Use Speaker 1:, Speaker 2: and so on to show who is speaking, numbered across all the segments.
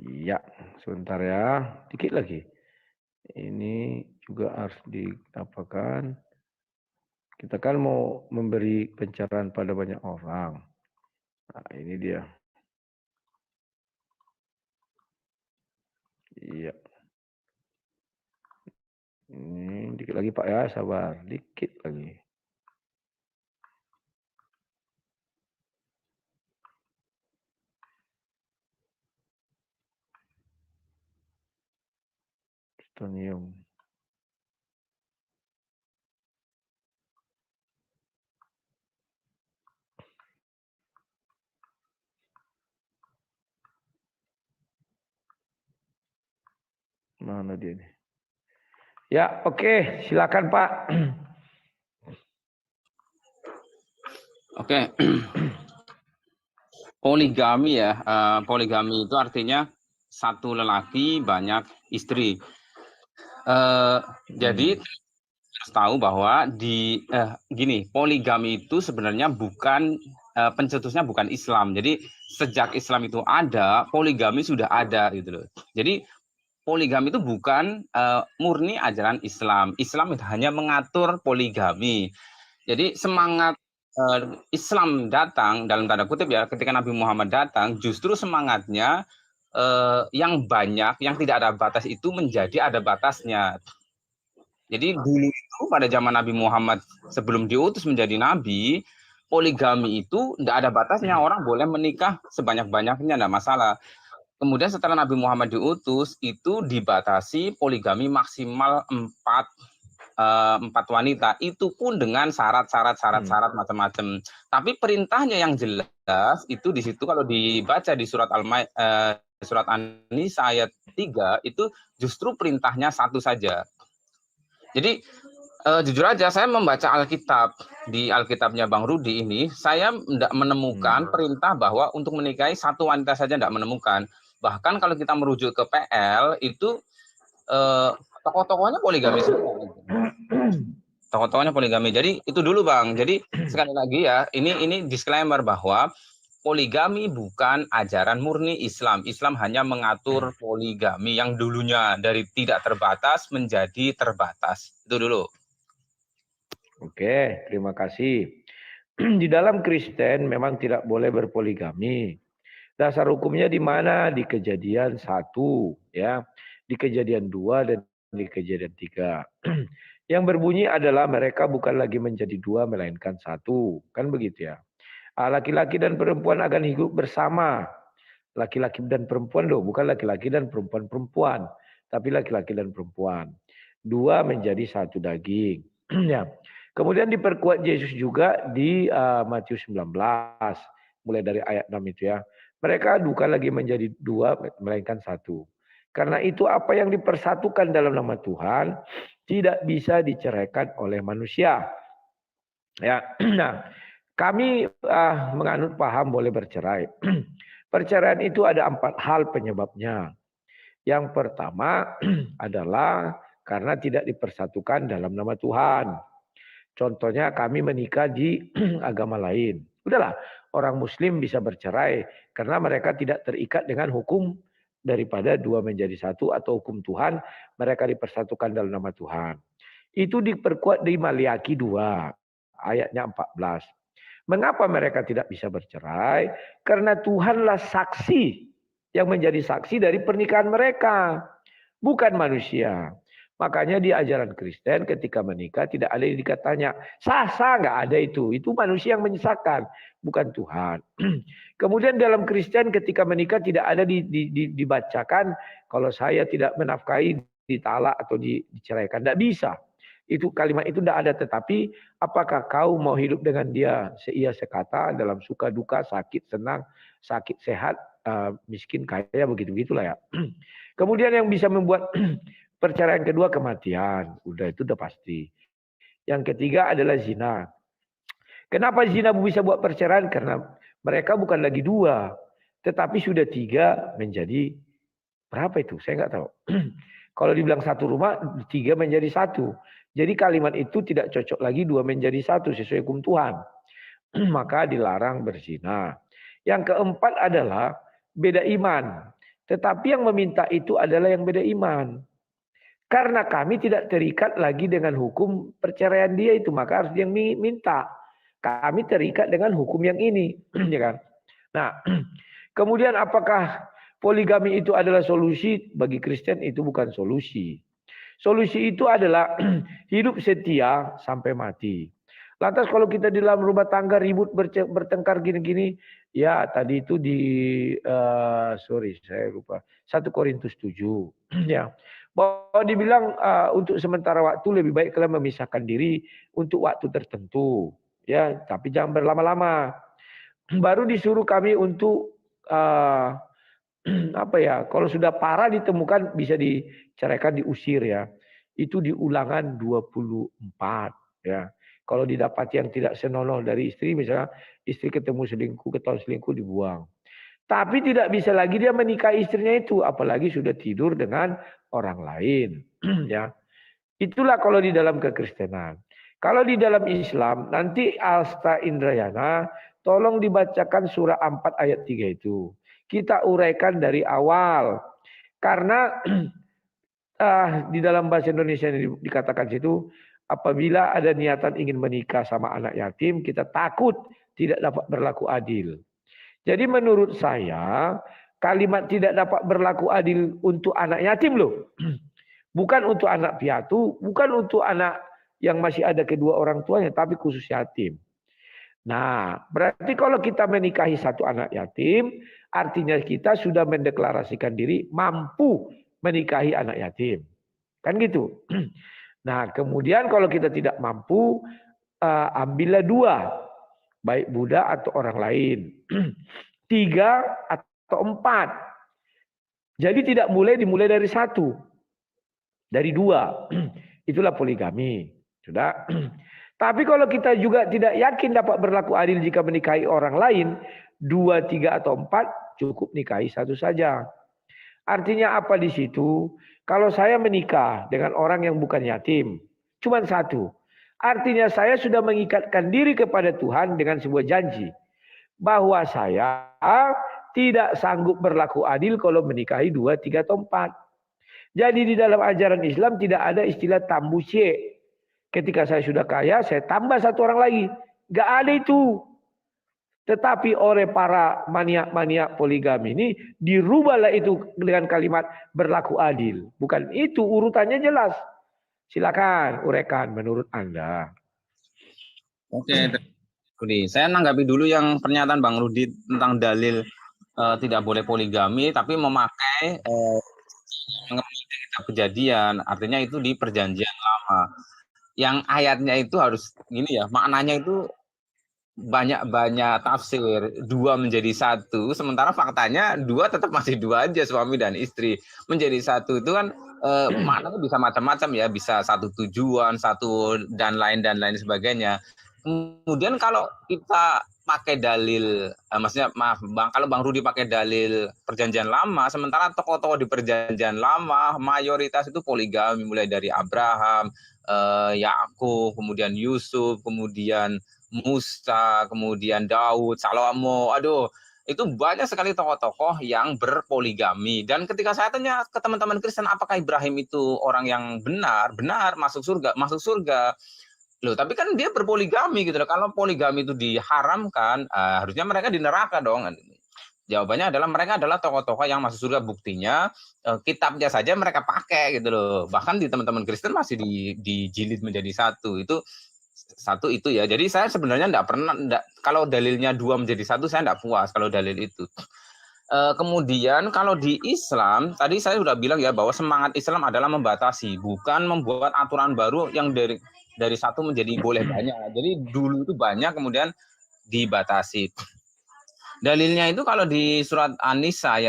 Speaker 1: Iya, sebentar ya, dikit lagi. Ini juga harus diapakan. Kita kan mau memberi pencerahan pada banyak orang. Nah, ini dia. Iya. Ini dikit lagi Pak ya, sabar. Dikit lagi. Plutonium. Mana dia nih? Ya, oke, silakan Pak.
Speaker 2: Oke. Poligami ya. Poligami itu artinya satu lelaki banyak istri. Jadi harus tahu bahwa gini, poligami itu sebenarnya bukan pencetusnya bukan Islam. Jadi sejak Islam itu ada, poligami sudah ada gitu loh. Jadi poligami itu bukan murni ajaran Islam. Islam itu hanya mengatur poligami. Jadi semangat Islam datang dalam tanda kutip ya, ketika Nabi Muhammad datang, justru semangatnya yang banyak, yang tidak ada batas itu menjadi ada batasnya. Jadi dulu itu pada zaman Nabi Muhammad sebelum diutus menjadi nabi, poligami itu tidak ada batasnya, orang boleh menikah sebanyak-banyaknya, tidak masalah. Kemudian setelah Nabi Muhammad diutus, itu dibatasi poligami maksimal 4 wanita, itu pun dengan syarat-syarat macam-macam. Tapi perintahnya yang jelas itu di situ kalau dibaca di surat surat An-Nisa ayat 3 itu justru perintahnya satu saja. Jadi jujur aja saya membaca Alkitab, di Alkitabnya Bang Rudi ini saya tidak menemukan perintah bahwa untuk menikahi satu wanita saja, tidak menemukan. Bahkan kalau kita merujuk ke PL itu tokoh-tokohnya poligami semua. Tokoh-tokohnya poligami. Jadi itu dulu Bang. Jadi sekali lagi ya, ini disclaimer bahwa poligami bukan ajaran murni Islam. Islam hanya mengatur poligami yang dulunya dari tidak terbatas menjadi terbatas. Itu dulu.
Speaker 1: Oke, terima kasih. Di dalam Kristen memang tidak boleh berpoligami. Dasar hukumnya di mana? Di Kejadian 1, ya. Di Kejadian 2 dan di Kejadian 3. Yang berbunyi adalah mereka bukan lagi menjadi dua melainkan satu. Kan begitu ya. Laki-laki dan perempuan akan hidup bersama. Laki-laki dan perempuan loh, bukan laki-laki dan perempuan-perempuan, tapi laki-laki dan perempuan. Dua menjadi satu daging. Ya. Kemudian diperkuat Yesus juga di Matius 19, mulai dari ayat 6 itu ya. Mereka bukan lagi menjadi dua, melainkan satu. Karena itu apa yang dipersatukan dalam nama Tuhan tidak bisa diceraikan oleh manusia. Ya, nah, kami menganut paham boleh bercerai. Perceraian itu ada 4 hal penyebabnya. Yang pertama adalah karena tidak dipersatukan dalam nama Tuhan. Contohnya kami menikah di agama lain. Udahlah, orang Muslim bisa bercerai karena mereka tidak terikat dengan hukum daripada dua menjadi satu atau hukum Tuhan, mereka dipersatukan dalam nama Tuhan. Itu diperkuat di Maliaki 2, ayatnya 14. Mengapa mereka tidak bisa bercerai? Karena Tuhanlah saksi yang menjadi saksi dari pernikahan mereka, bukan manusia. Makanya di ajaran Kristen ketika menikah tidak ada yang dikatanya sah-sah, nggak ada itu. Itu manusia yang menyesatkan, bukan Tuhan. Kemudian dalam Kristen ketika menikah tidak ada dibacakan kalau saya tidak menafkahi ditalak atau diceraikan, tidak bisa. Itu kalimat itu tidak ada. Tetapi apakah kau mau hidup dengan dia seia sekata dalam suka duka, sakit senang, sakit sehat, miskin kaya, begitu-begitulah ya. Kemudian yang bisa membuat perceraian kedua kematian, itu udah pasti. Yang ketiga adalah zina. Kenapa zina bisa buat perceraian? Karena mereka bukan lagi dua, tetapi sudah 3 menjadi berapa itu? Saya nggak tahu. Kalau dibilang satu rumah, 3 menjadi 1. Jadi kalimat itu tidak cocok lagi 2 menjadi 1 sesuai hukum Tuhan. maka dilarang berzina. Yang keempat adalah beda iman. Tetapi yang meminta itu adalah yang beda iman. Karena kami tidak terikat lagi dengan hukum perceraian dia itu, maka harus dia yang minta. Kami terikat dengan hukum yang ini, ya kan? Nah, kemudian apakah poligami itu adalah solusi? Bagi Kristen itu bukan solusi. Solusi itu adalah hidup setia sampai mati. Lantas kalau kita di dalam rumah tangga ribut bertengkar gini-gini, ya tadi itu di sorry saya lupa 1 Korintus 7 ya. Bahwa dibilang untuk sementara waktu lebih baik kalian memisahkan diri untuk waktu tertentu ya, tapi jangan berlama-lama. Baru disuruh kami untuk apa ya, kalau sudah parah ditemukan bisa diceraikan, diusir ya. Itu di Ulangan 24 ya. Kalau didapati yang tidak senonoh dari istri, misalnya istri ketemu selingkuh, ketahuan selingkuh, dibuang. Tapi tidak bisa lagi dia menikahi istrinya itu, apalagi sudah tidur dengan orang lain ya. Itulah kalau di dalam kekristenan. Kalau di dalam Islam, nanti Asta Indrayana tolong dibacakan surah 4 ayat 3 itu. Kita uraikan dari awal. Karena di dalam bahasa Indonesia ini dikatakan situ, apabila ada niatan ingin menikah sama anak yatim, kita takut tidak dapat berlaku adil. Jadi menurut saya, kalimat tidak dapat berlaku adil untuk anak yatim loh. Bukan untuk anak piatu, bukan untuk anak yang masih ada kedua orang tuanya, tapi khusus yatim. Nah, berarti kalau kita menikahi satu anak yatim, artinya kita sudah mendeklarasikan diri mampu menikahi anak yatim. Kan gitu. Nah, kemudian kalau kita tidak mampu, ambillah 2. Baik budak atau orang lain. 3 atau 4. Jadi tidak dimulai dari 1. Dari 2. Itulah poligami. Sudah. Tapi kalau kita juga tidak yakin dapat berlaku adil jika menikahi orang lain, 2, 3 atau 4 cukup nikahi 1 saja. Artinya apa di situ? Kalau saya menikah dengan orang yang bukan yatim, cuma 1. Artinya saya sudah mengikatkan diri kepada Tuhan dengan sebuah janji. Bahwa saya tidak sanggup berlaku adil kalau menikahi 2, 3 atau 4. Jadi di dalam ajaran Islam tidak ada istilah tambusye. Ketika saya sudah kaya, saya tambah 1 orang lagi. Gak ada itu. Tetapi oleh para maniak-maniak poligami ini, dirubahlah itu dengan kalimat berlaku adil. Bukan itu, urutannya jelas. Silakan uraikan menurut Anda.
Speaker 2: Oke, Rudi. Saya nanggapi dulu yang pernyataan Bang Rudi tentang dalil tidak boleh poligami, tapi memakai kejadian. Artinya itu di perjanjian lama. Yang ayatnya itu harus gini ya, maknanya itu banyak tafsir, 2 menjadi 1, sementara faktanya 2 tetap masih 2 aja, suami dan istri. Menjadi 1 itu kan maknanya bisa macam-macam ya, bisa 1 tujuan, 1 dan lain sebagainya. Kemudian kalau kita pakai dalil, maksudnya maaf Bang, kalau Bang Rudi pakai dalil perjanjian lama, sementara tokoh-tokoh di perjanjian lama mayoritas itu poligami, mulai dari Abraham, Yakub, kemudian Yusuf, kemudian Musa, kemudian Daud, Salomo, aduh, itu banyak sekali tokoh-tokoh yang berpoligami. Dan ketika saya tanya ke teman-teman Kristen, apakah Ibrahim itu orang yang benar masuk surga. Loh, tapi kan dia berpoligami gitu loh. Kalau poligami itu diharamkan, harusnya mereka di neraka dong. Jawabannya adalah mereka adalah tokoh-tokoh yang masuk surga. Buktinya kitabnya saja mereka pakai gitu loh. Bahkan di teman-teman Kristen masih dijilid menjadi 1. Itu ya. Jadi saya sebenarnya kalau dalilnya 2 menjadi 1 saya enggak puas kalau dalil itu. Kemudian kalau di Islam, tadi saya sudah bilang ya bahwa semangat Islam adalah membatasi, bukan membuat aturan baru yang dari 1 menjadi boleh banyak. Jadi dulu itu banyak kemudian dibatasi. Dalilnya itu kalau di surat An-Nisa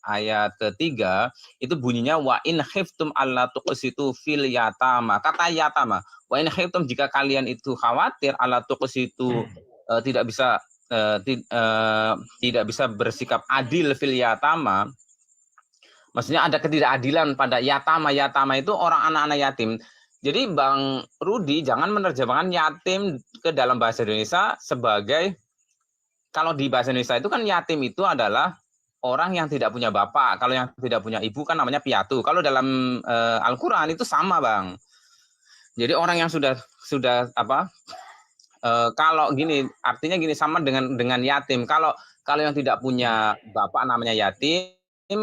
Speaker 2: ayat ketiga itu bunyinya wa in khiftum alla tuqsitu fil yatama. Kata yatama, wa in khiftum, jika kalian itu khawatir alla tuqsitu tidak bisa bersikap adil fil yatama. Maksudnya ada ketidakadilan pada yatama. Yatama itu orang anak-anak yatim. Jadi Bang Rudi jangan menerjemahkan yatim ke dalam bahasa Indonesia sebagai, kalau di bahasa Indonesia itu kan yatim itu adalah orang yang tidak punya bapak. Kalau yang tidak punya ibu kan namanya piatu. Kalau dalam Al-Qur'an itu sama, Bang. Jadi orang yang sudah apa? Kalau gini, artinya gini, sama dengan yatim. Kalau yang tidak punya bapak namanya yatim,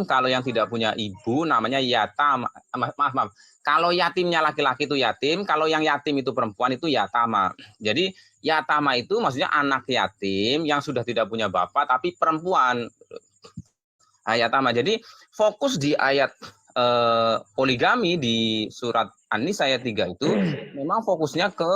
Speaker 2: kalau yang tidak punya ibu namanya yatam. Maaf. Kalau yatimnya laki-laki itu yatim, kalau yang yatim itu perempuan itu yatama. Jadi yatama itu maksudnya anak yatim yang sudah tidak punya bapak tapi perempuan. Yatama. Jadi fokus di ayat poligami di surat An-Nisa ayat 3 itu memang fokusnya ke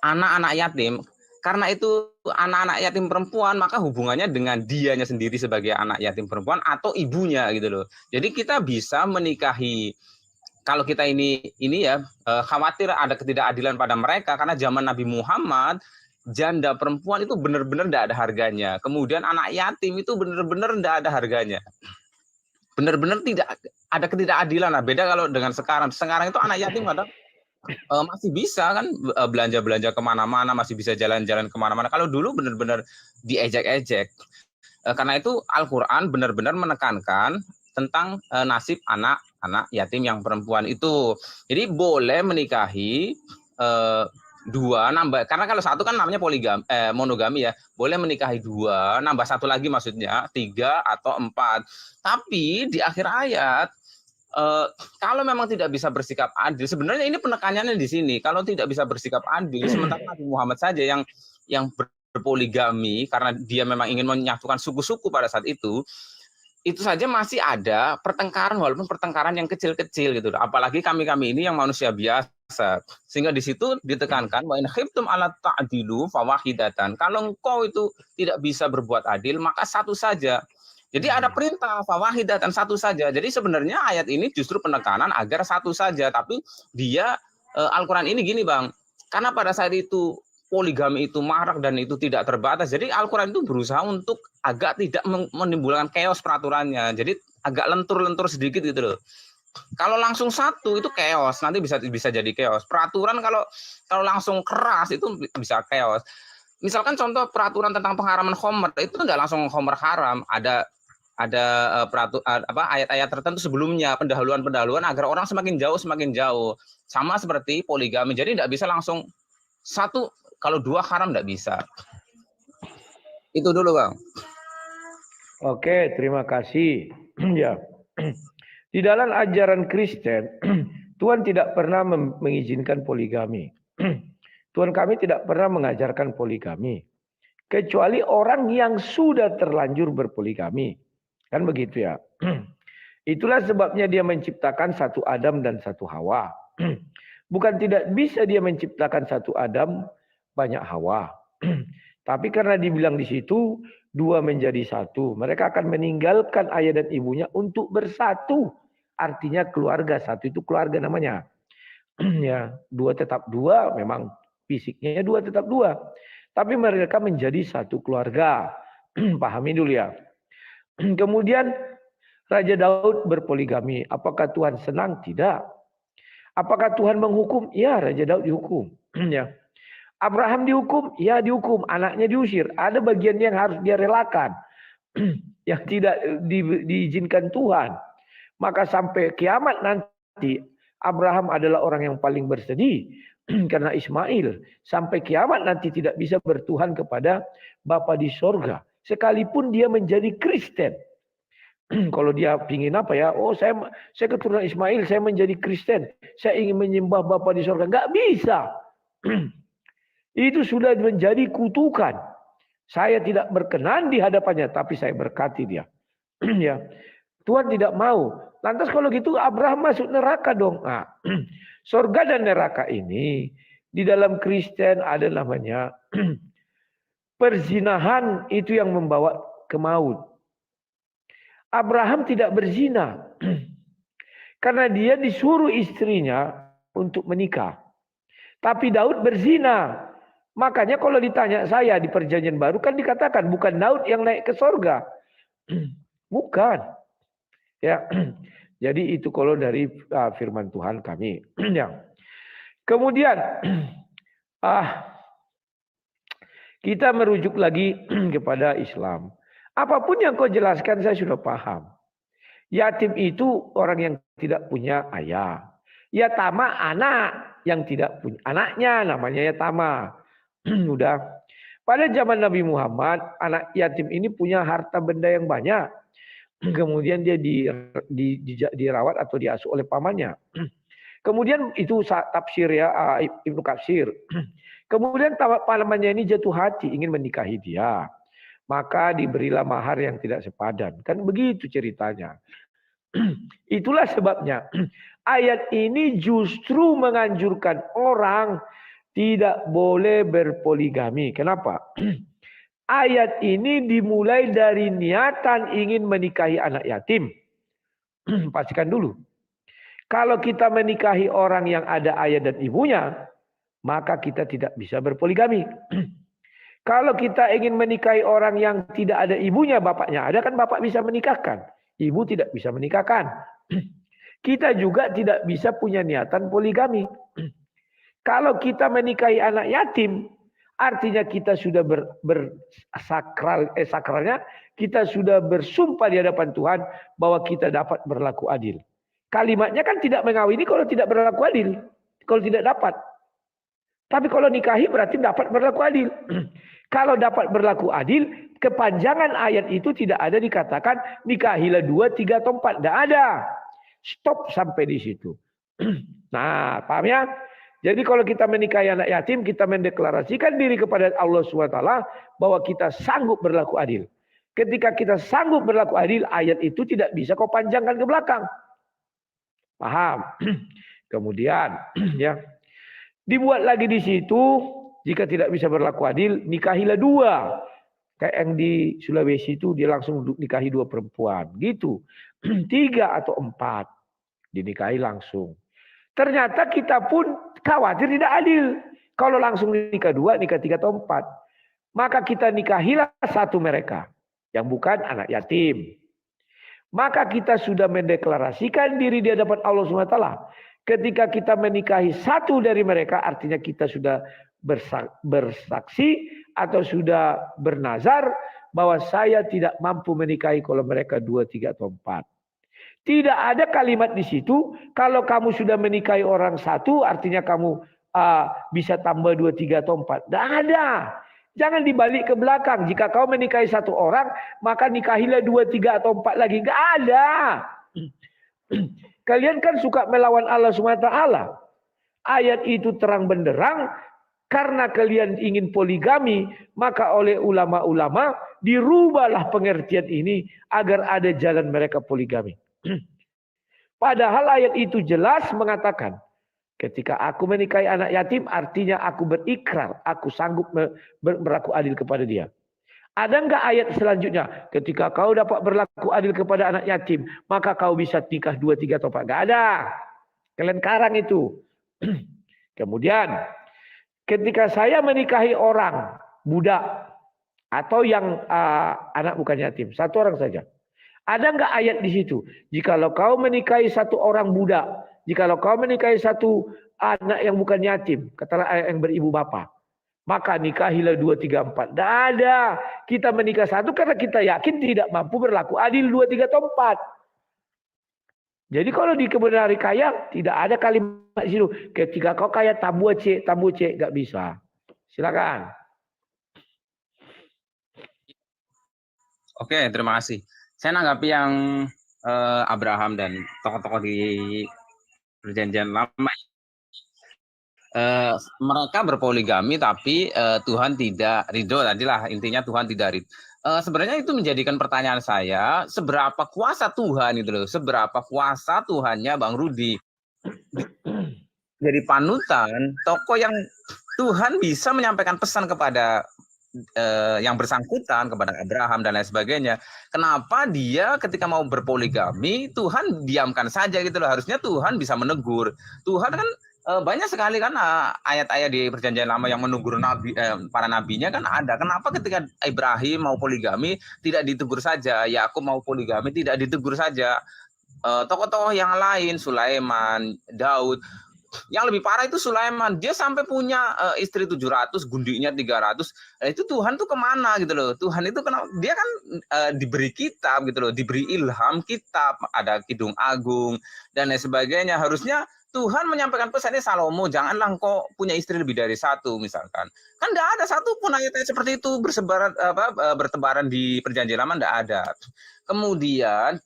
Speaker 2: anak-anak yatim. Karena itu anak-anak yatim perempuan, maka hubungannya dengan dianya sendiri sebagai anak yatim perempuan atau ibunya gitu loh. Jadi kita bisa menikahi, kalau kita ini ya khawatir ada ketidakadilan pada mereka, karena zaman Nabi Muhammad janda perempuan itu benar-benar tidak ada harganya. Kemudian anak yatim itu benar-benar tidak ada harganya. Benar-benar tidak ada ketidakadilan. Nah, beda kalau dengan sekarang. Sekarang itu anak yatim kadang masih bisa kan belanja-belanja kemana-mana, masih bisa jalan-jalan kemana-mana. Kalau dulu benar-benar diejek-ejek. Karena itu Al-Quran benar-benar menekankan tentang nasib anak yatim yang perempuan itu. Jadi boleh menikahi dua, nambah, karena kalau satu kan namanya monogami ya, boleh menikahi dua, nambah satu lagi maksudnya 3 atau 4. Tapi di akhir ayat, kalau memang tidak bisa bersikap adil, sebenarnya ini penekanannya di sini. Kalau tidak bisa bersikap adil, sementara Nabi Muhammad saja yang berpoligami karena dia memang ingin menyatukan suku-suku pada saat itu saja masih ada pertengkaran, walaupun pertengkaran yang kecil-kecil gitu. Apalagi kami ini yang manusia biasa. Sehingga di situ ditekankan wa in khiftum ala ta'dilu fawahidatan. Kalau engkau itu tidak bisa berbuat adil, maka satu saja. Jadi ada perintah fawahidatan, satu saja. Jadi sebenarnya ayat ini justru penekanan agar satu saja, tapi dia Al-Qur'an ini gini, Bang. Karena pada saat itu poligami itu marak dan itu tidak terbatas. Jadi Al-Qur'an itu berusaha untuk agak tidak menimbulkan chaos peraturannya. Jadi agak lentur-lentur sedikit gitu loh. Kalau langsung satu itu chaos, nanti bisa jadi chaos. Peraturan kalau langsung keras itu bisa chaos. Misalkan contoh peraturan tentang pengharaman khamr, itu enggak langsung khamr haram, ada ayat-ayat tertentu sebelumnya, pendahuluan agar orang semakin jauh. Sama seperti poligami. Jadi enggak bisa langsung satu, kalau 2 haram enggak bisa. Itu dulu, Bang.
Speaker 1: Oke, terima kasih. Ya. Di dalam ajaran Kristen, Tuhan tidak pernah mengizinkan poligami. Tuhan kami tidak pernah mengajarkan poligami. Kecuali orang yang sudah terlanjur berpoligami. Kan begitu ya. Itulah sebabnya dia menciptakan satu Adam dan satu Hawa. Bukan tidak bisa dia menciptakan satu Adam, banyak Hawa. Tapi karena dibilang di situ, 2 menjadi 1. Mereka akan meninggalkan ayah dan ibunya untuk bersatu. Artinya keluarga, satu itu keluarga namanya. Ya, 2 tetap 2, memang fisiknya 2 tetap 2. Tapi mereka menjadi satu keluarga. Pahami dulu ya. Kemudian Raja Daud berpoligami. Apakah Tuhan senang? Tidak. Apakah Tuhan menghukum? Ya, Raja Daud dihukum. Ya. Abraham dihukum? Ya, dihukum. Anaknya diusir. Ada bagian yang harus dia relakan. Yang tidak diizinkan Tuhan. Maka sampai kiamat nanti, Abraham adalah orang yang paling bersedih. Karena Ismail. Sampai kiamat nanti tidak bisa bertuhan kepada Bapa di sorga. Sekalipun dia menjadi Kristen. Kalau dia ingin apa ya? Oh, saya keturunan Ismail, saya menjadi Kristen. Saya ingin menyembah Bapa di sorga. Enggak bisa. Itu sudah menjadi kutukan. Saya tidak berkenan di hadapannya, tapi saya berkati dia. Ya. Tuhan tidak mau. Lantas kalau gitu Abraham masuk neraka dong. Nah, sorga dan neraka ini di dalam Kristen ada namanya perzinahan, itu yang membawa ke maut. Abraham tidak berzina. Karena dia disuruh istrinya untuk menikah. Tapi Daud berzina. Makanya kalau ditanya saya di perjanjian baru kan dikatakan bukan Daud yang naik ke sorga. Bukan. Ya. Jadi itu kalau dari firman Tuhan kami. Ya. Kemudian kita merujuk lagi kepada Islam. Apapun yang kau jelaskan saya sudah paham. Yatim itu orang yang tidak punya ayah. Yatama anak yang tidak punya anaknya, namanya yatama. Udah. Pada zaman Nabi Muhammad, anak yatim ini punya harta benda yang banyak. Kemudian dia dirawat atau diasuh oleh pamannya. Kemudian itu tafsir ya Ibnu Katsir. Kemudian pamannya ini jatuh hati ingin menikahi dia. Maka diberilah mahar yang tidak sepadan. Kan begitu ceritanya. Itulah sebabnya ayat ini justru menganjurkan orang tidak boleh berpoligami. Kenapa? Ayat ini dimulai dari niatan ingin menikahi anak yatim. Pastikan dulu. Kalau kita menikahi orang yang ada ayah dan ibunya, maka kita tidak bisa berpoligami. Kalau kita ingin menikahi orang yang tidak ada ibunya, bapaknya ada, kan bapak bisa menikahkan. Ibu tidak bisa menikahkan. Kita juga tidak bisa punya niatan poligami. Kalau kita menikahi anak yatim, artinya kita sudah sakralnya kita sudah bersumpah di hadapan Tuhan bahwa kita dapat berlaku adil. Kalimatnya kan tidak mengawini kalau tidak berlaku adil, kalau tidak dapat. Tapi kalau nikahi berarti dapat berlaku adil. Kalau dapat berlaku adil, kepanjangan ayat itu tidak ada dikatakan nikahilah 2, 3 atau 4. Tidak ada. Stop sampai di situ. Nah, paham ya? Jadi kalau kita menikahi anak yatim, kita mendeklarasikan diri kepada Allah SWT bahwa kita sanggup berlaku adil. Ketika kita sanggup berlaku adil, ayat itu tidak bisa kau panjangkan ke belakang. Paham? Kemudian, ya, dibuat lagi di situ, jika tidak bisa berlaku adil, nikahilah 2. Kayak yang di Sulawesi itu dia langsung nikahi 2 perempuan, gitu. 3 atau 4 dinikahi langsung. Ternyata kita pun khawatir tidak adil. Kalau langsung nikah 2, nikah 3 atau 4. Maka kita nikahilah 1 mereka. Yang bukan anak yatim. Maka kita sudah mendeklarasikan diri di hadapan Allah SWT. Ketika kita menikahi 1 dari mereka, artinya kita sudah bersaksi atau sudah bernazar bahwa saya tidak mampu menikahi kalau mereka 2, 3 atau 4. Tidak ada kalimat di situ, kalau kamu sudah menikahi orang 1, artinya kamu bisa tambah 2, 3 atau 4. Tidak ada. Jangan dibalik ke belakang. Jika kau menikahi 1 orang, maka nikahilah 2, 3 atau 4 lagi. Tidak ada. Kalian kan suka melawan Allah SWT. Ayat itu terang benderang. Karena kalian ingin poligami, maka oleh ulama-ulama dirubahlah pengertian ini agar ada jalan mereka poligami. Padahal ayat itu jelas mengatakan, ketika aku menikahi anak yatim, artinya aku berikrar, aku sanggup berlaku adil kepada dia. Ada enggak ayat selanjutnya? Ketika kau dapat berlaku adil kepada anak yatim, maka kau bisa nikah 2, 3 atau 4. Enggak ada. Kalian karang itu. Kemudian, ketika saya menikahi orang budak atau yang anak bukan yatim, 1 orang saja. Ada enggak ayat di situ? Jikalau kau menikahi 1 orang budak, jikalau kau menikahi 1 anak yang bukan yatim, katakanlah ayat yang beribu bapa, maka nikahilah 2, 3, 4. Tidak ada. Kita menikah 1 karena kita yakin tidak mampu berlaku adil 2, 3 atau 4. Jadi kalau di kemudian hari kaya, tidak ada kalimat di situ. Ketika kau kaya tabu cek, nggak bisa. Silakan.
Speaker 2: Oke, terima kasih. Saya nanggapi yang Abraham dan tokoh-tokoh di Perjanjian Lama. Mereka berpoligami tapi Tuhan tidak ridho, tadilah intinya Tuhan tidak ridho. Sebenarnya itu menjadikan pertanyaan saya, seberapa kuasa Tuhan itu loh, seberapa kuasa Tuhannya Bang Rudi jadi panutan tokoh yang Tuhan bisa menyampaikan pesan kepada yang bersangkutan, kepada Abraham dan lain sebagainya. Kenapa dia ketika mau berpoligami Tuhan diamkan saja gitu loh? Harusnya Tuhan bisa menegur. Tuhan kan banyak sekali kan ayat-ayat di Perjanjian Lama yang menegur nabi, para nabinya kan ada. Kenapa ketika Ibrahim mau poligami tidak ditegur saja? Yakub mau poligami tidak ditegur saja? Tokoh-tokoh yang lain, Sulaiman, Daud, yang lebih parah itu Sulaiman. Dia sampai punya istri 700, gundinya 300. Nah, itu Tuhan tuh kemana gitu loh. Tuhan itu kenapa? Dia kan diberi kitab gitu loh, diberi ilham kitab, ada Kidung Agung dan lain sebagainya. Harusnya Tuhan menyampaikan pesannya, Salomo, janganlah engkau punya istri lebih dari satu misalkan. Kan enggak ada satupun ayat-ayat seperti itu bertebaran di Perjanjian Lama, enggak ada. Kemudian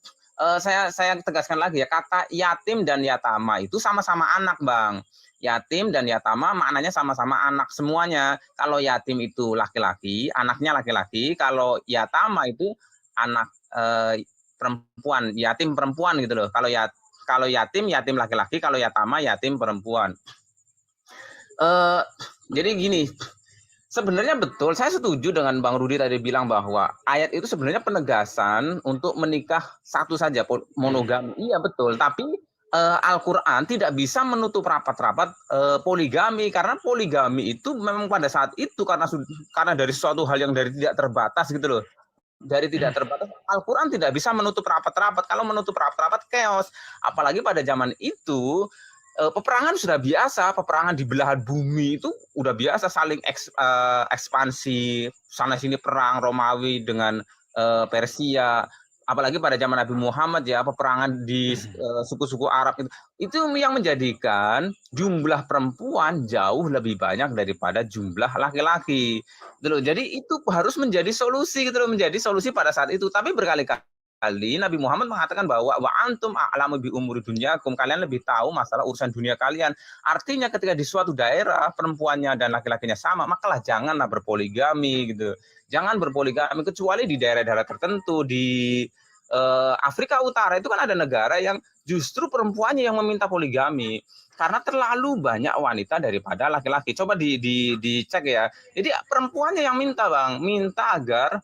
Speaker 2: saya tegaskan lagi ya, kata yatim dan yatama itu sama-sama anak, Bang. Yatim dan yatama maknanya sama-sama anak semuanya. Kalau yatim itu laki-laki, anaknya laki-laki. Kalau yatama itu anak perempuan, yatim perempuan gitu loh. Kalau yatim laki-laki, kalau yatama yatim perempuan. Jadi gini, sebenarnya betul, saya setuju dengan Bang Rudi tadi bilang bahwa ayat itu sebenarnya penegasan untuk menikah satu saja, monogami. Iya betul, tapi Al-Quran tidak bisa menutup rapat-rapat poligami, karena poligami itu memang pada saat itu karena dari suatu hal yang dari tidak terbatas gitu loh. Dari tidak terbatas, Al-Quran tidak bisa menutup rapat-rapat. Kalau menutup rapat-rapat chaos, apalagi pada zaman itu peperangan sudah biasa, peperangan di belahan bumi itu udah biasa, saling ekspansi, sana sini perang Romawi dengan Persia, apalagi pada zaman Nabi Muhammad ya, peperangan di suku-suku Arab itu yang menjadikan jumlah perempuan jauh lebih banyak daripada jumlah laki-laki. Jadi itu harus menjadi solusi gitu loh, menjadi solusi pada saat itu. Tapi berkali-kali Nabi Muhammad mengatakan bahwa wa antum a'lamu bi umuri dunyakum, kalian lebih tahu masalah urusan dunia kalian. Artinya ketika di suatu daerah perempuannya dan laki-lakinya sama, makalah janganlah berpoligami gitu. Jangan berpoligami kecuali di daerah-daerah tertentu. Di Afrika Utara itu kan ada negara yang justru perempuannya yang meminta poligami karena terlalu banyak wanita daripada laki-laki. Coba dicek ya. Jadi perempuannya yang minta, Bang, minta agar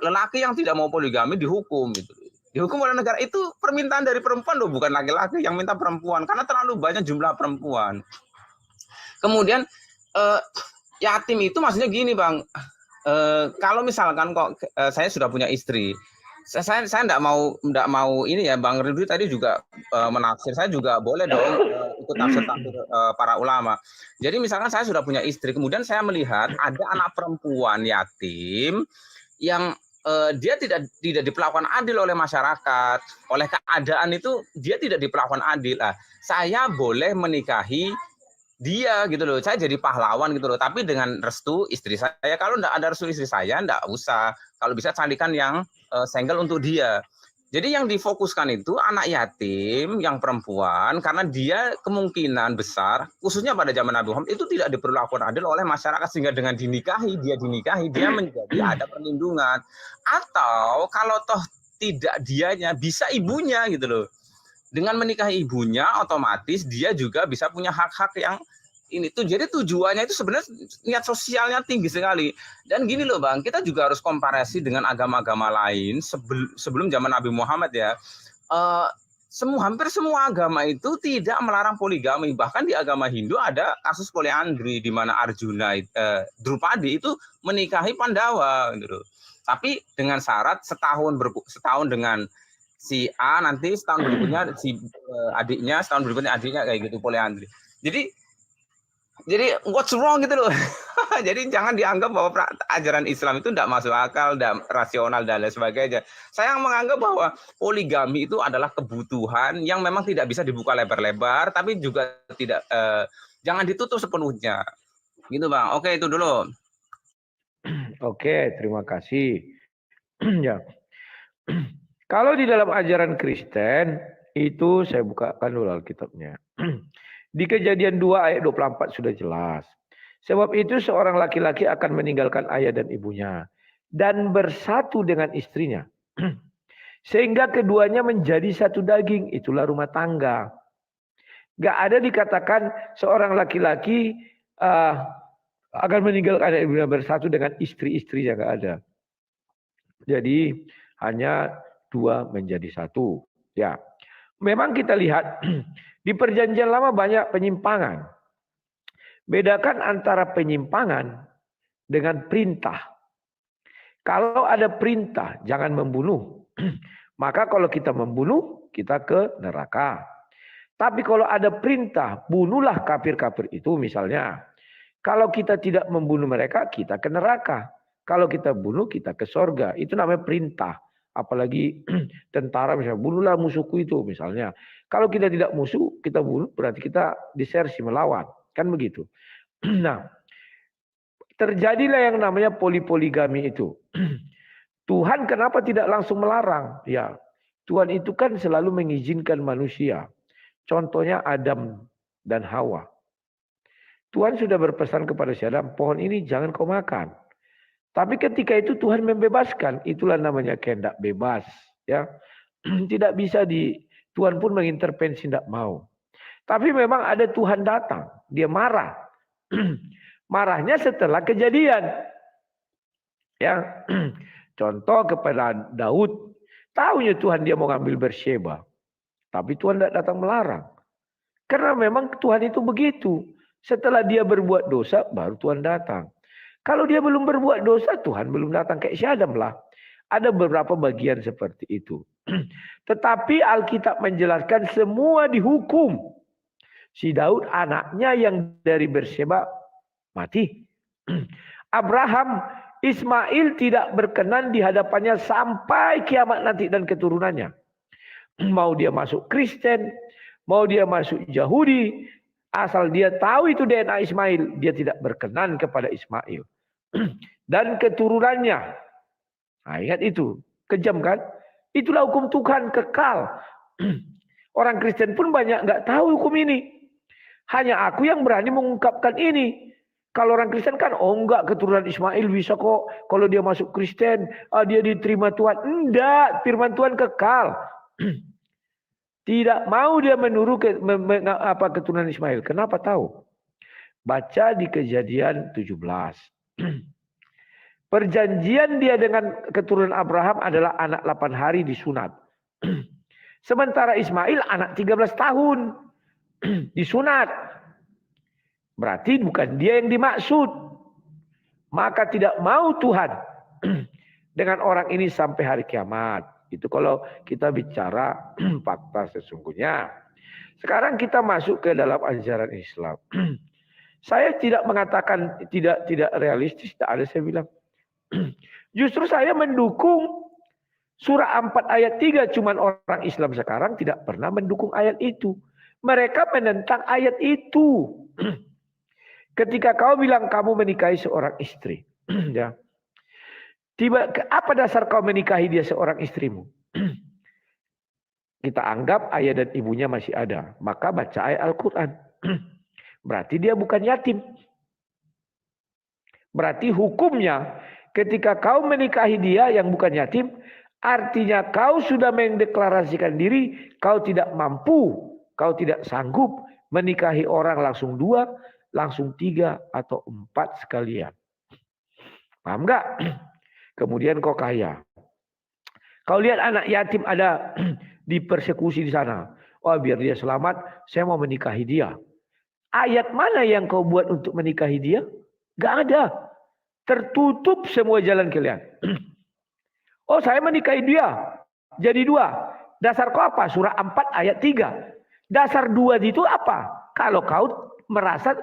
Speaker 2: lelaki yang tidak mau poligami dihukum gitu. Dihukum oleh negara. Itu permintaan dari perempuan loh, bukan laki-laki yang minta perempuan, karena terlalu banyak jumlah perempuan. Kemudian yatim itu maksudnya gini, Bang. Kalau misalkan kok saya sudah punya istri, saya enggak mau ini ya, Bang Ridwi tadi juga menafsir, saya juga boleh dong ikut tafsir-tafsir para ulama. Jadi misalkan saya sudah punya istri, kemudian saya melihat ada anak perempuan yatim yang dia tidak diperlakukan adil oleh masyarakat, oleh keadaan itu dia tidak diperlakukan adil. Saya boleh menikahi dia gitu loh, saya jadi pahlawan gitu loh, tapi dengan restu istri saya. Kalau enggak ada restu istri saya, enggak usah. Kalau bisa carikan yang single untuk dia. Jadi yang difokuskan itu anak yatim yang perempuan, karena dia kemungkinan besar, khususnya pada zaman Nabi Muhammad, itu tidak diperlakukan adil oleh masyarakat, sehingga dengan dinikahi, dia menjadi ada perlindungan. Atau kalau toh tidak dianya, bisa ibunya gitu loh. Dengan menikahi ibunya, otomatis dia juga bisa punya hak-hak yang ini tuh. Jadi tujuannya itu sebenarnya niat sosialnya tinggi sekali. Dan gini loh, Bang, kita juga harus komparasi dengan agama-agama lain sebelum zaman Nabi Muhammad ya. Hampir semua agama itu tidak melarang poligami. Bahkan di agama Hindu ada kasus poliandri di mana Arjuna Drupadi itu menikahi Pandawa gitu. Tapi dengan syarat setahun dengan si A, nanti setahun berikutnya si adiknya, setahun berikutnya adiknya, kayak gitu, poliandri. Jadi what's wrong gitu loh. Jadi jangan dianggap bahwa ajaran Islam itu tidak masuk akal, tidak rasional dan lain sebagainya. Saya menganggap bahwa poligami itu adalah kebutuhan yang memang tidak bisa dibuka lebar-lebar, tapi juga tidak jangan ditutup sepenuhnya. Gitu, Bang. Oke, itu dulu.
Speaker 1: Oke, terima kasih. Ya. Kalau di dalam ajaran Kristen itu saya bukakan dulu Alkitabnya. Di Kejadian 2 ayat 24 sudah jelas. Sebab itu seorang laki-laki akan meninggalkan ayah dan ibunya dan bersatu dengan istrinya. Sehingga keduanya menjadi satu daging, itulah rumah tangga. Gak ada dikatakan seorang laki-laki akan meninggalkan ayah dan ibunya bersatu dengan istri-istrinya, gak ada. Jadi hanya dua menjadi satu. Ya, memang kita lihat di Perjanjian Lama banyak penyimpangan. Bedakan antara penyimpangan dengan perintah. Kalau ada perintah, jangan membunuh. Maka kalau kita membunuh, kita ke neraka. Tapi kalau ada perintah, bunuhlah kafir-kafir itu misalnya. Kalau kita tidak membunuh mereka, kita ke neraka. Kalau kita bunuh, kita ke sorga. Itu namanya perintah. Apalagi tentara misalnya, bunuhlah musuhku itu misalnya. Kalau kita tidak musuh, kita bunuh, berarti kita disersi, melawan. Kan begitu. Nah, terjadilah yang namanya poligami itu. Tuhan kenapa tidak langsung melarang? Ya, Tuhan itu kan selalu mengizinkan manusia. Contohnya Adam dan Hawa. Tuhan sudah berpesan kepada si Adam, pohon ini jangan kau makan. Tapi ketika itu Tuhan membebaskan, itulah namanya kehendak bebas. Ya, tidak bisa Tuhan pun mengintervensi, tidak mau. Tapi memang ada Tuhan datang, dia marah. Marahnya setelah kejadian. Ya, contoh kepada Daud, tahunya Tuhan dia mau ngambil Berseba, tapi Tuhan tidak datang melarang. Karena memang Tuhan itu begitu. Setelah dia berbuat dosa, baru Tuhan datang. Kalau dia belum berbuat dosa, Tuhan belum datang. Kayak si Adam lah. Ada beberapa bagian seperti itu. Tetapi Alkitab menjelaskan semua dihukum. Si Daud anaknya yang dari Berseba mati. Abraham, Ismail tidak berkenan di hadapannya sampai kiamat nanti dan keturunannya. Mau dia masuk Kristen, mau dia masuk Yahudi, asal dia tahu itu DNA Ismail, dia tidak berkenan kepada Ismail. Dan keturunannya. Nah, ingat itu. Kejam kan? Itulah hukum Tuhan kekal. Orang Kristen pun banyak nggak tahu hukum ini. Hanya aku yang berani mengungkapkan ini. Kalau orang Kristen kan, oh enggak, keturunan Ismail bisa kok. Kalau dia masuk Kristen, dia diterima Tuhan. Enggak, firman Tuhan kekal. Tidak mau dia menurut keturunan Ismail. Kenapa tahu? Baca di Kejadian 17. Perjanjian dia dengan keturunan Abraham adalah anak 8 hari disunat. Sementara Ismail anak 13 tahun disunat. Berarti bukan dia yang dimaksud. Maka tidak mau Tuhan dengan orang ini sampai hari kiamat. Itu kalau kita bicara fakta sesungguhnya. Sekarang kita masuk ke dalam ajaran Islam. Saya tidak mengatakan tidak realistis, tidak ada saya bilang. Justru saya mendukung surah 4 ayat 3. Cuman orang Islam sekarang tidak pernah mendukung ayat itu. Mereka menentang ayat itu. Ketika kau bilang kamu menikahi seorang istri. Ya. Apa dasar kau menikahi dia seorang istrimu? Kita anggap ayah dan ibunya masih ada. Maka baca ayat Al-Quran. Berarti dia bukan yatim. Berarti hukumnya ketika kau menikahi dia yang bukan yatim, artinya kau sudah mendeklarasikan diri, kau tidak mampu, kau tidak sanggup menikahi orang langsung 2, langsung 3 atau 4 sekalian. Paham nggak? Kemudian kau kaya. Kau lihat anak yatim ada dipersekusi di sana. Oh, biar dia selamat, saya mau menikahi dia. Ayat mana yang kau buat untuk menikahi dia? Gak ada. Tertutup semua jalan kalian. Oh, saya menikahi dia. Jadi 2. Dasar kau apa? Surah 4 ayat 3. Dasar 2 itu apa? Kalau kau merasa,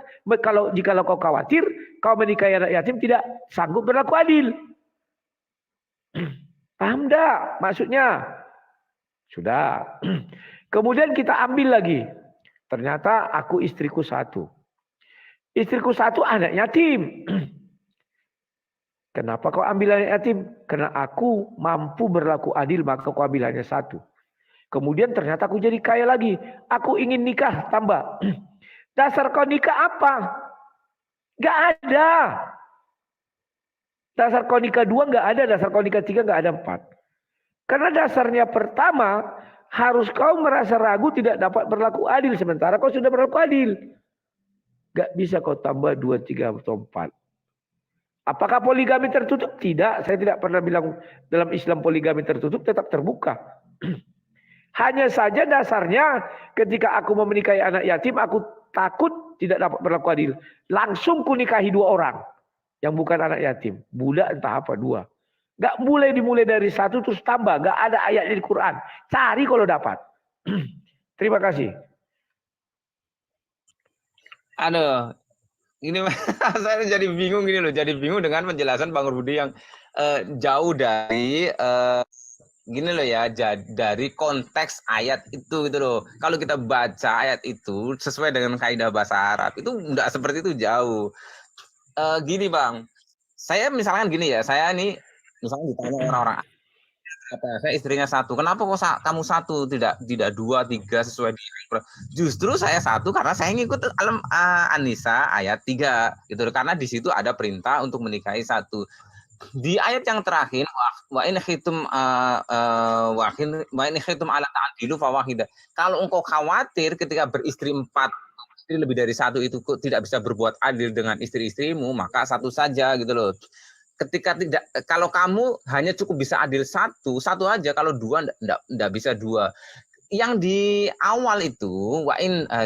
Speaker 1: jikalau kau khawatir, kau menikahi anak yatim tidak sanggup berlaku adil. Paham dah maksudnya? Sudah. Kemudian kita ambil lagi. Ternyata aku istriku 1. Istriku 1 anak yatim. Kenapa kau ambil anak yatim? Karena aku mampu berlaku adil, maka kau ambil hanya 1. Kemudian ternyata aku jadi kaya lagi. Aku ingin nikah, tambah. Dasar kau nikah apa? Gak ada. Dasar kau nikah 2 gak ada. Dasar kau nikah 3 gak ada 4. Karena dasarnya pertama, harus kau merasa ragu tidak dapat berlaku adil. Sementara kau sudah berlaku adil. Gak bisa kau tambah 2, 3 atau 4. Apakah poligami tertutup? Tidak. Saya tidak pernah bilang dalam Islam poligami tertutup, tetap terbuka. Hanya saja dasarnya ketika aku mau menikahi anak yatim, aku takut tidak dapat berlaku adil. Langsung ku nikahi 2 orang. Yang bukan anak yatim. Budak entah apa 2. Gak boleh dimulai dari 1 terus tambah. Gak ada ayatnya di Quran. Cari kalau dapat. Terima kasih.
Speaker 2: Aduh, ini saya jadi bingung gini loh, jadi bingung dengan penjelasan Bang Rudi yang jauh dari gini loh ya, dari konteks ayat itu gitu loh. Kalau kita baca ayat itu sesuai dengan kaidah bahasa Arab, itu enggak seperti itu, jauh. Gini Bang, saya misalkan gini ya, saya nih misalnya ditanya orang-orang apa, saya istrinya satu, kenapa kok kamu satu, tidak dua tiga sesuai di justru saya satu karena saya ngikut An-Nisa ayat 3 gitu, karena di situ ada perintah untuk menikahi satu. Di ayat yang terakhir, wa in khitum wa in khitum ala ta'dilu fawahidah. Kalau engkau khawatir ketika beristri 4, istri lebih dari satu itu tidak bisa berbuat adil dengan istri-istrimu, maka satu saja gitu loh. Ketika tidak, kalau kamu hanya cukup bisa adil satu aja, kalau dua enggak bisa dua. Yang di awal itu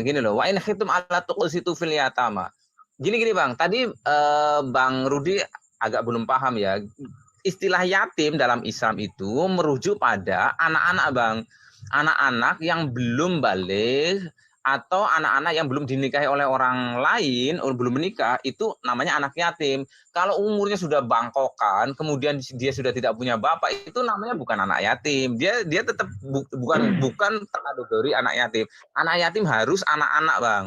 Speaker 2: gini loh, wa in khitum alla tuqsitu fil yatama. Gini Bang, tadi Bang Rudi agak belum paham ya. Istilah yatim dalam Islam itu merujuk pada anak-anak Bang. Anak-anak yang belum balik atau anak-anak yang belum dinikahi oleh orang lain, belum menikah, itu namanya anak yatim. Kalau umurnya sudah bangkokan, kemudian dia sudah tidak punya bapak, itu namanya bukan anak yatim. Dia tetap bukan kategori anak yatim. Anak yatim harus anak-anak Bang.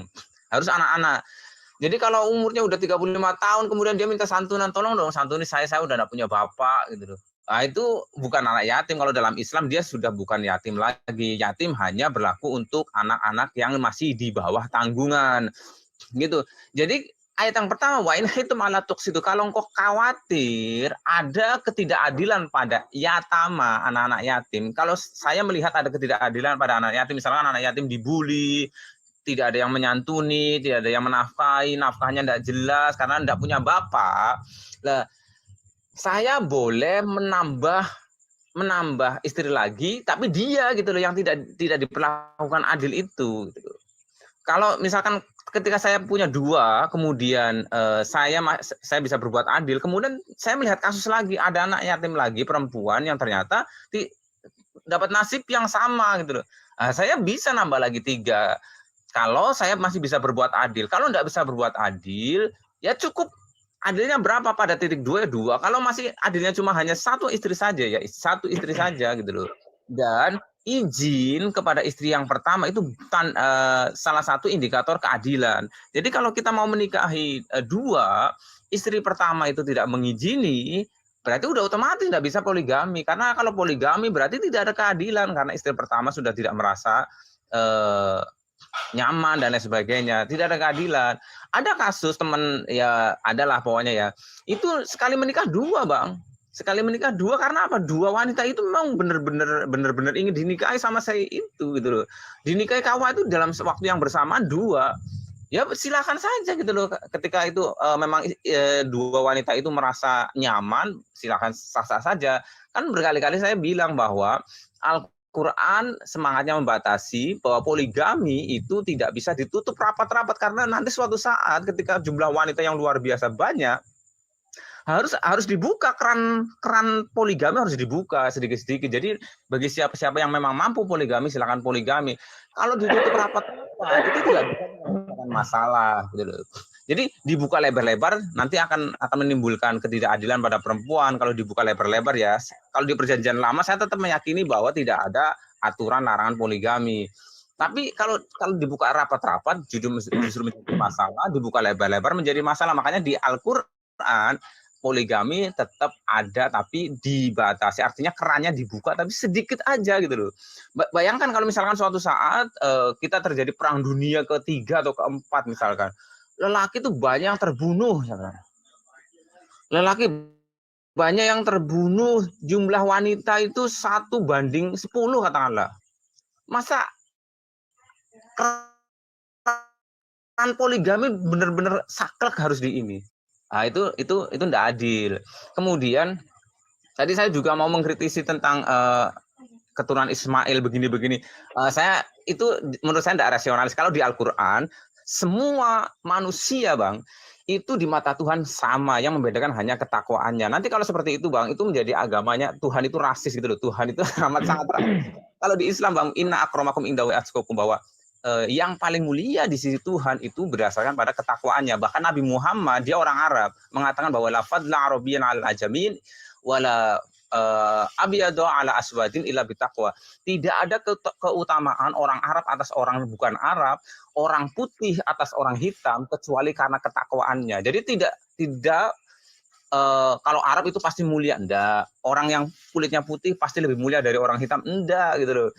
Speaker 2: Harus anak-anak. Jadi kalau umurnya udah 35 tahun, kemudian dia minta santunan, tolong dong santuni saya udah enggak punya bapak gitu loh. Nah, itu bukan anak yatim. Kalau dalam Islam dia sudah bukan yatim lagi. Yatim hanya berlaku untuk anak-anak yang masih di bawah tanggungan. Gitu. Jadi ayat yang pertama, wa in khitum ala tuqsitu, kalau engkau khawatir ada ketidakadilan pada yatama, anak-anak yatim. Kalau saya melihat ada ketidakadilan pada anak yatim, misalkan anak yatim dibully, tidak ada yang menyantuni, tidak ada yang menafkahi, nafkahnya tidak jelas karena tidak punya bapak. Nah, saya boleh menambah istri lagi, tapi dia gitu loh yang tidak diperlakukan adil itu. Gitu. Kalau misalkan ketika saya punya dua, kemudian saya bisa berbuat adil, kemudian saya melihat kasus lagi, ada anak yatim lagi perempuan yang ternyata dapat nasib yang sama gitu loh. Nah, saya bisa nambah lagi 3. Kalau saya masih bisa berbuat adil. Kalau tidak bisa berbuat adil, ya cukup adilnya berapa pada titik 2 ya 2. Kalau masih adilnya cuma hanya satu istri saja, ya satu istri saja gitu loh. Dan izin kepada istri yang pertama itu salah satu indikator keadilan. Jadi kalau kita mau menikahi 2, istri pertama itu tidak mengizini, berarti udah otomatis tidak bisa poligami. Karena kalau poligami berarti tidak ada keadilan, karena istri pertama sudah tidak merasa nyaman dan lain sebagainya, tidak ada keadilan. Ada kasus teman ya, adalah pokoknya ya, itu sekali menikah 2 Bang, sekali menikah 2 karena apa? 2 wanita itu memang benar-benar ingin dinikahi sama saya itu gitu loh. Dinikahi kawan itu dalam waktu yang bersamaan 2. Ya silakan saja gitu loh. Ketika itu memang 2 wanita itu merasa nyaman, silakan sah-sah saja. Kan berkali-kali saya bilang bahwa Al-Quran semangatnya membatasi bahwa poligami itu tidak bisa ditutup rapat-rapat, karena nanti suatu saat ketika jumlah wanita yang luar biasa banyak, harus dibuka keran poligami, harus dibuka sedikit-sedikit. Jadi bagi siapa-siapa yang memang mampu poligami, silakan poligami. Kalau ditutup rapat-rapat itu tidak bisa menyelesaikan masalah gitu loh. Jadi dibuka lebar-lebar nanti akan menimbulkan ketidakadilan pada perempuan. Kalau dibuka lebar-lebar ya, kalau di perjanjian lama saya tetap meyakini bahwa tidak ada aturan larangan poligami. Tapi kalau dibuka rapat-rapat justru menjadi masalah, dibuka lebar-lebar menjadi masalah. Makanya di Al-Quran poligami tetap ada tapi dibatasi, artinya kerannya dibuka tapi sedikit aja gitu loh. Bayangkan kalau misalkan suatu saat kita terjadi perang dunia ketiga atau keempat misalkan, lelaki itu banyak yang terbunuh misalkan. Lelaki banyak yang terbunuh, jumlah wanita itu 1:10 katakanlah. Masa keran poligami benar-benar saklek harus di ini. Nah, itu tidak adil. Kemudian tadi saya juga mau mengkritisi tentang keturunan Ismail begini-begini. Saya itu menurut saya tidak rasionalis. Kalau di Al-Quran semua manusia Bang itu di mata Tuhan sama, yang membedakan hanya ketakwaannya. Nanti kalau seperti itu Bang, itu menjadi agamanya Tuhan itu rasis gitu loh. Tuhan itu amat sangat rasis. Kalau di Islam Bang, inna akramakum indallahi atqakum, bahwa yang paling mulia di sisi Tuhan itu berdasarkan pada ketakwaannya. Bahkan Nabi Muhammad, dia orang Arab, mengatakan bahwa la fadla arabiyyan 'alal ajamin wala abyadu 'ala aswadin illa bitaqwa. Tidak ada keutamaan orang Arab atas orang bukan Arab, orang putih atas orang hitam kecuali karena ketakwaannya. Jadi tidak kalau Arab itu pasti mulia, enggak. Orang yang kulitnya putih pasti lebih mulia dari orang hitam, enggak gitu loh.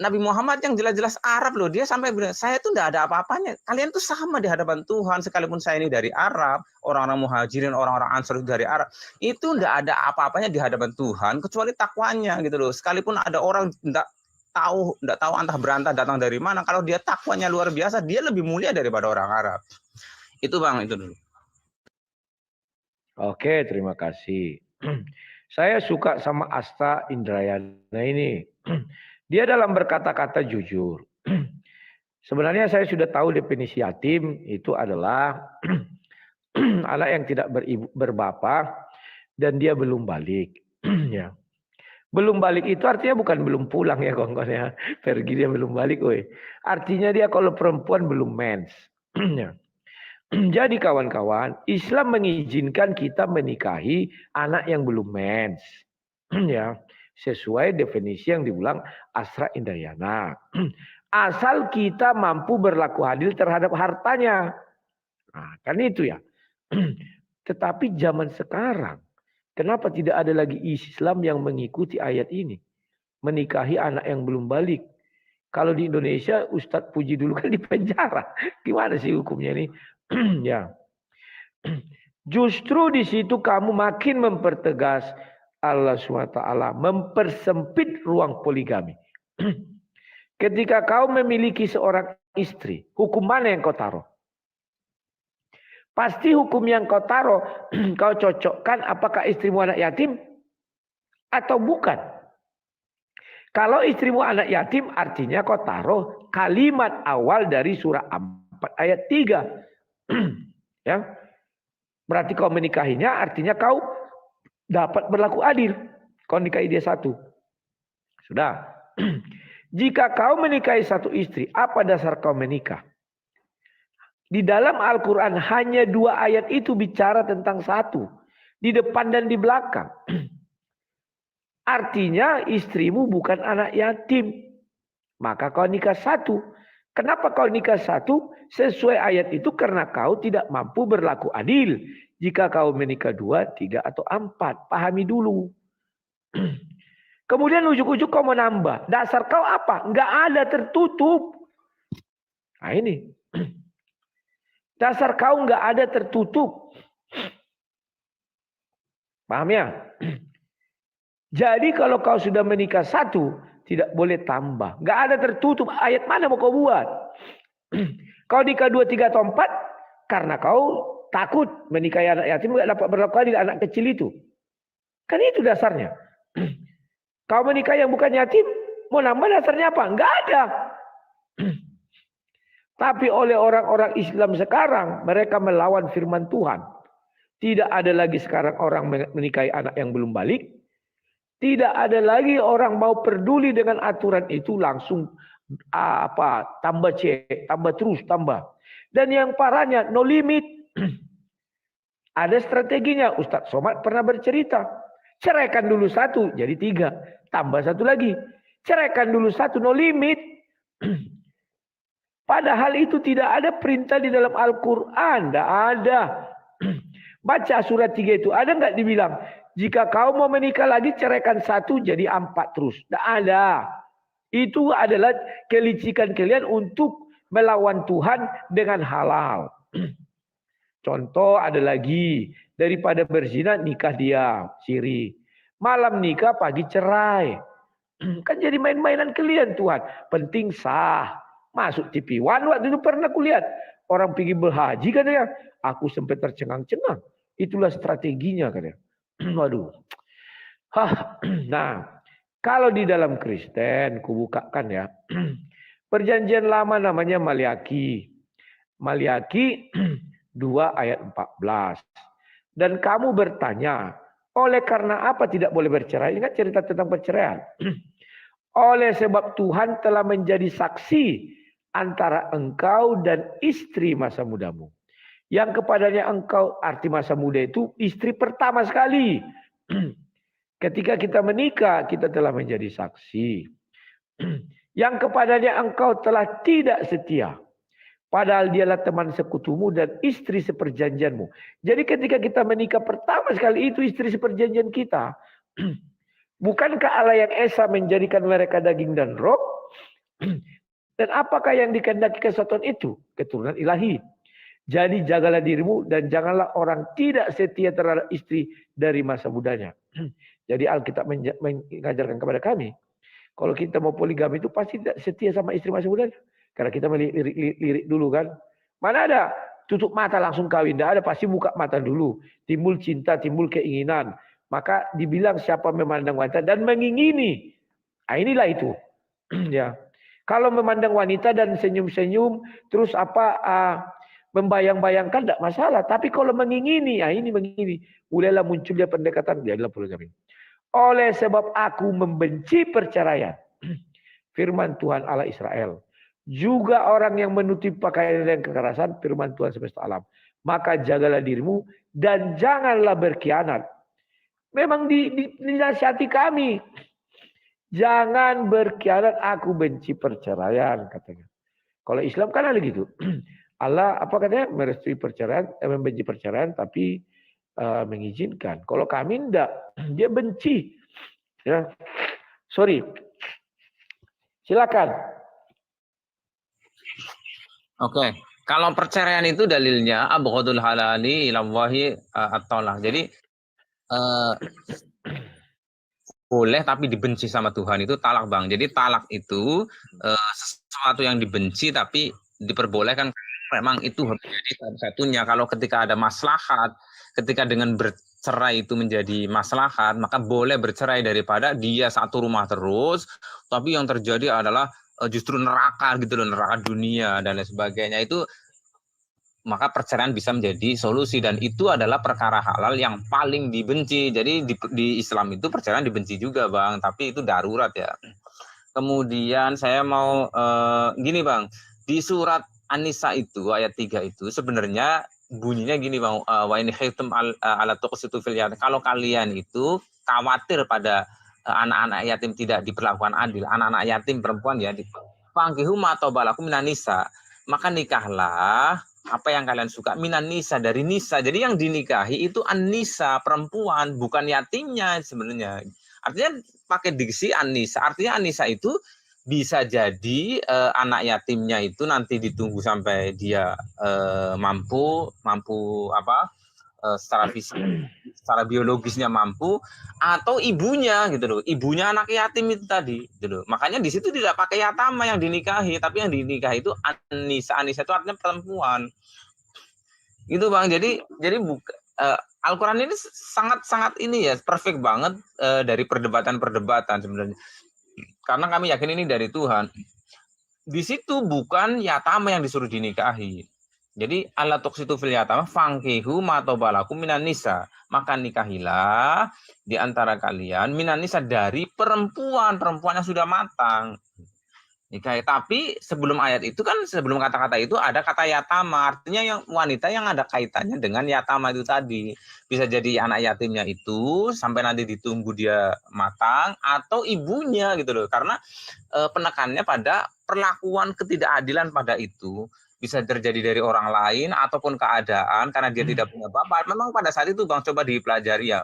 Speaker 2: Nabi Muhammad yang jelas-jelas Arab loh, dia sampai bilang, saya tuh enggak ada apa-apanya. Kalian tuh sama di hadapan Tuhan, sekalipun saya ini dari Arab, orang-orang muhajirin, orang-orang ansar dari Arab, itu enggak ada apa-apanya di hadapan Tuhan, kecuali takwanya gitu loh. Sekalipun ada orang enggak tahu antah berantah datang dari mana, kalau dia takwanya luar biasa, dia lebih mulia daripada orang Arab. Itu Bang, itu dulu.
Speaker 1: Oke, terima kasih. Saya suka sama Asta Indrayana ini. Dia dalam berkata-kata jujur. Sebenarnya saya sudah tahu definisi yatim itu adalah anak yang tidak berbapak dan dia belum balik. Ya. Belum balik itu artinya bukan belum pulang ya kawan-kawan ya. Pergi dia belum balik. Woy. Artinya dia kalau perempuan belum mens. Ya. Jadi kawan-kawan, Islam mengizinkan kita menikahi anak yang belum mens. Ya, sesuai definisi yang diulang Astra Indrayana. Asal kita mampu berlaku adil terhadap hartanya. Nah, kan itu ya. Tetapi zaman sekarang, kenapa tidak ada lagi Islam yang mengikuti ayat ini? Menikahi anak yang belum balik. Kalau di Indonesia, Ustadz Puji dulu kan di penjara. Gimana sih hukumnya ini? Ya. Justru di situ kamu makin mempertegas Allah SWT mempersempit ruang poligami. Ketika kau memiliki seorang istri, hukum mana yang kau taruh? Pasti hukum yang kau taruh, kau cocokkan apakah istrimu anak yatim atau bukan. Kalau istrimu anak yatim artinya kau taruh kalimat awal dari surah 4 ayat 3. Ya. Berarti kau menikahinya artinya kau dapat berlaku adil. Kau nikahi dia satu. Sudah. Jika kau menikahi satu istri, apa dasar kau menikah? Di dalam Al-Quran hanya 2 ayat itu bicara tentang satu. Di depan dan di belakang. Artinya istrimu bukan anak yatim. Maka kau nikah satu. Kenapa kau nikah satu? Sesuai ayat itu karena kau tidak mampu berlaku adil. Jika kau menikah 2, 3, atau 4. Pahami dulu. Kemudian ujuk-ujuk kau mau nambah. Dasar kau apa? Enggak ada, tertutup. Nah ini. Dasar kau enggak ada, tertutup. Paham ya? Jadi kalau kau sudah menikah satu, tidak boleh tambah. Enggak ada tertutup. Ayat mana mau kau buat? Kau nikah 2, 3, atau 4. Karena kau takut menikahi anak yatim. Enggak dapat berlaku adil anak kecil itu. Kan itu dasarnya. Kau menikah yang bukan yatim, mau nambah dasarnya apa? Enggak ada. Tapi oleh orang-orang Islam sekarang, mereka melawan firman Tuhan. Tidak ada lagi sekarang orang menikahi anak yang belum balik. Tidak ada lagi orang mau peduli dengan aturan itu, langsung tambah cek, tambah terus, tambah. Dan yang parahnya, no limit. Ada strateginya. Ustadz Somad pernah bercerita. Ceraikan dulu 1, jadi 3. Tambah 1 lagi. Ceraikan dulu 1, no limit. Padahal itu tidak ada perintah di dalam Al-Quran. Tidak ada. Baca surat 3 itu. Ada nggak dibilang? Jika kau mau menikah lagi, ceraikan 1, jadi 4 terus. Tidak ada. Itu adalah kelicikan kalian untuk melawan Tuhan dengan halal. Contoh ada lagi. Daripada berzina, nikah dia, siri. Malam nikah, pagi cerai. Kan jadi main-mainan kalian Tuhan. Penting sah. Masuk TV One waktu itu pernah kulihat. Orang pergi berhaji katanya. Aku sampai tercengang-cengang. Itulah strateginya katanya. Waduh. Nah, kalau di dalam Kristen, kubukakan ya. Perjanjian lama namanya Maliaki. Maliaki 2 ayat 14. Dan kamu bertanya, oleh karena apa tidak boleh bercerai? Ingat cerita tentang perceraian. Oleh sebab Tuhan telah menjadi saksi antara engkau dan istri masa mudamu. Yang kepadanya engkau, arti masa muda itu istri pertama sekali. Ketika kita menikah, kita telah menjadi saksi. Yang kepadanya engkau telah tidak setia. Padahal dialah teman sekutumu dan istri seperjanjianmu. Jadi ketika kita menikah pertama sekali itu istri seperjanjian kita. Bukankah Allah yang Esa menjadikan mereka daging dan roh? Dan apakah yang dikehendaki kesatuan itu? Keturunan ilahi. Jadi jagalah dirimu dan janganlah orang tidak setia terhadap istri dari masa mudanya. Jadi Alkitab mengajarkan kepada kami. Kalau kita mau poligami itu pasti tidak setia sama istri masa mudanya. Karena kita melirik dulu kan. Mana ada tutup mata langsung kawin. Tidak ada, pasti buka mata dulu. Timbul cinta, timbul keinginan. Maka dibilang siapa memandang wanita dan mengingini. Nah, inilah itu. Ya. Kalau memandang wanita dan senyum-senyum. Terus membayang-bayangkan tidak masalah. Tapi kalau mengingini. Nah ini mengingini. Mulailah munculnya pendekatan. Dia adalah poligami. Oleh sebab aku membenci perceraian. Firman Tuhan Allah Israel. Juga orang yang menutupi pakaian dan kekerasan, firman Tuhan semesta alam. Maka jagalah dirimu dan janganlah berkhianat. Memang dinasihati kami. Jangan berkhianat, aku benci perceraian katanya. Kalau Islam kan ada gitu. Allah apa katanya? Merestui perceraian, membenci perceraian tapi mengizinkan. Kalau kami enggak, dia benci. Ya. Sorry. Silakan.
Speaker 2: Oke, kalau perceraian itu dalilnya abghadul halali ilallahi at-talaq. Jadi boleh tapi dibenci sama Tuhan itu talak, Bang. Jadi talak itu sesuatu yang dibenci tapi diperbolehkan, memang itu harus jadi satu-satunya. Kalau ketika ada maslahat, ketika dengan bercerai itu menjadi maslahat, maka boleh bercerai daripada dia satu rumah terus, tapi yang terjadi adalah justru neraka gitu loh, neraka dunia dan lain sebagainya. Itu maka perceraian bisa menjadi solusi, dan itu adalah perkara halal yang paling dibenci. Jadi di Islam itu perceraian dibenci juga, Bang, tapi itu darurat ya. Kemudian saya mau gini, Bang, di surat An-Nisa itu ayat 3 itu sebenarnya bunyinya gini, Bang, wa in khiftum ala tuqsitu fil yatim. Kalau kalian itu khawatir pada anak-anak yatim tidak diperlakukan adil, anak-anak yatim perempuan ya, fangkihu ma tabalakum minan nisa, maka nikahlah apa yang kalian suka minan nisa, dari nisa. Jadi yang dinikahi itu an-nisa, perempuan, bukan yatimnya sebenarnya. Artinya pakai diksi an-nisa, artinya an-nisa itu bisa jadi anak yatimnya itu nanti ditunggu sampai dia mampu secara fisik, secara biologisnya mampu, atau ibunya gitu loh, ibunya anak yatim itu tadi gitu loh. Makanya di situ tidak pakai yatama yang dinikahi, tapi yang dinikahi itu anisa. Anisa itu artinya perempuan gitu, Bang. Jadi Al-Quran ini sangat ini ya, perfect banget dari perdebatan sebenarnya, karena kami yakin ini dari Tuhan. Di situ bukan yatama yang disuruh dinikahi. Jadi Allah tuqsitu fil yatama fangkihu ma tabalakum minan nisa, maka nikahilah di antara kalian minan nisa, dari perempuan yang sudah matang. Nikahi. Tapi sebelum ayat itu kan, sebelum kata-kata itu ada kata yatama, artinya yang wanita yang ada kaitannya dengan yatama itu tadi. Bisa jadi anak yatimnya itu sampai nanti ditunggu dia matang, atau ibunya gitu loh. Karena penekannya pada perlakuan ketidakadilan pada itu bisa terjadi dari orang lain ataupun keadaan karena dia tidak punya bapak. Memang pada saat itu, Bang, coba dipelajari ya,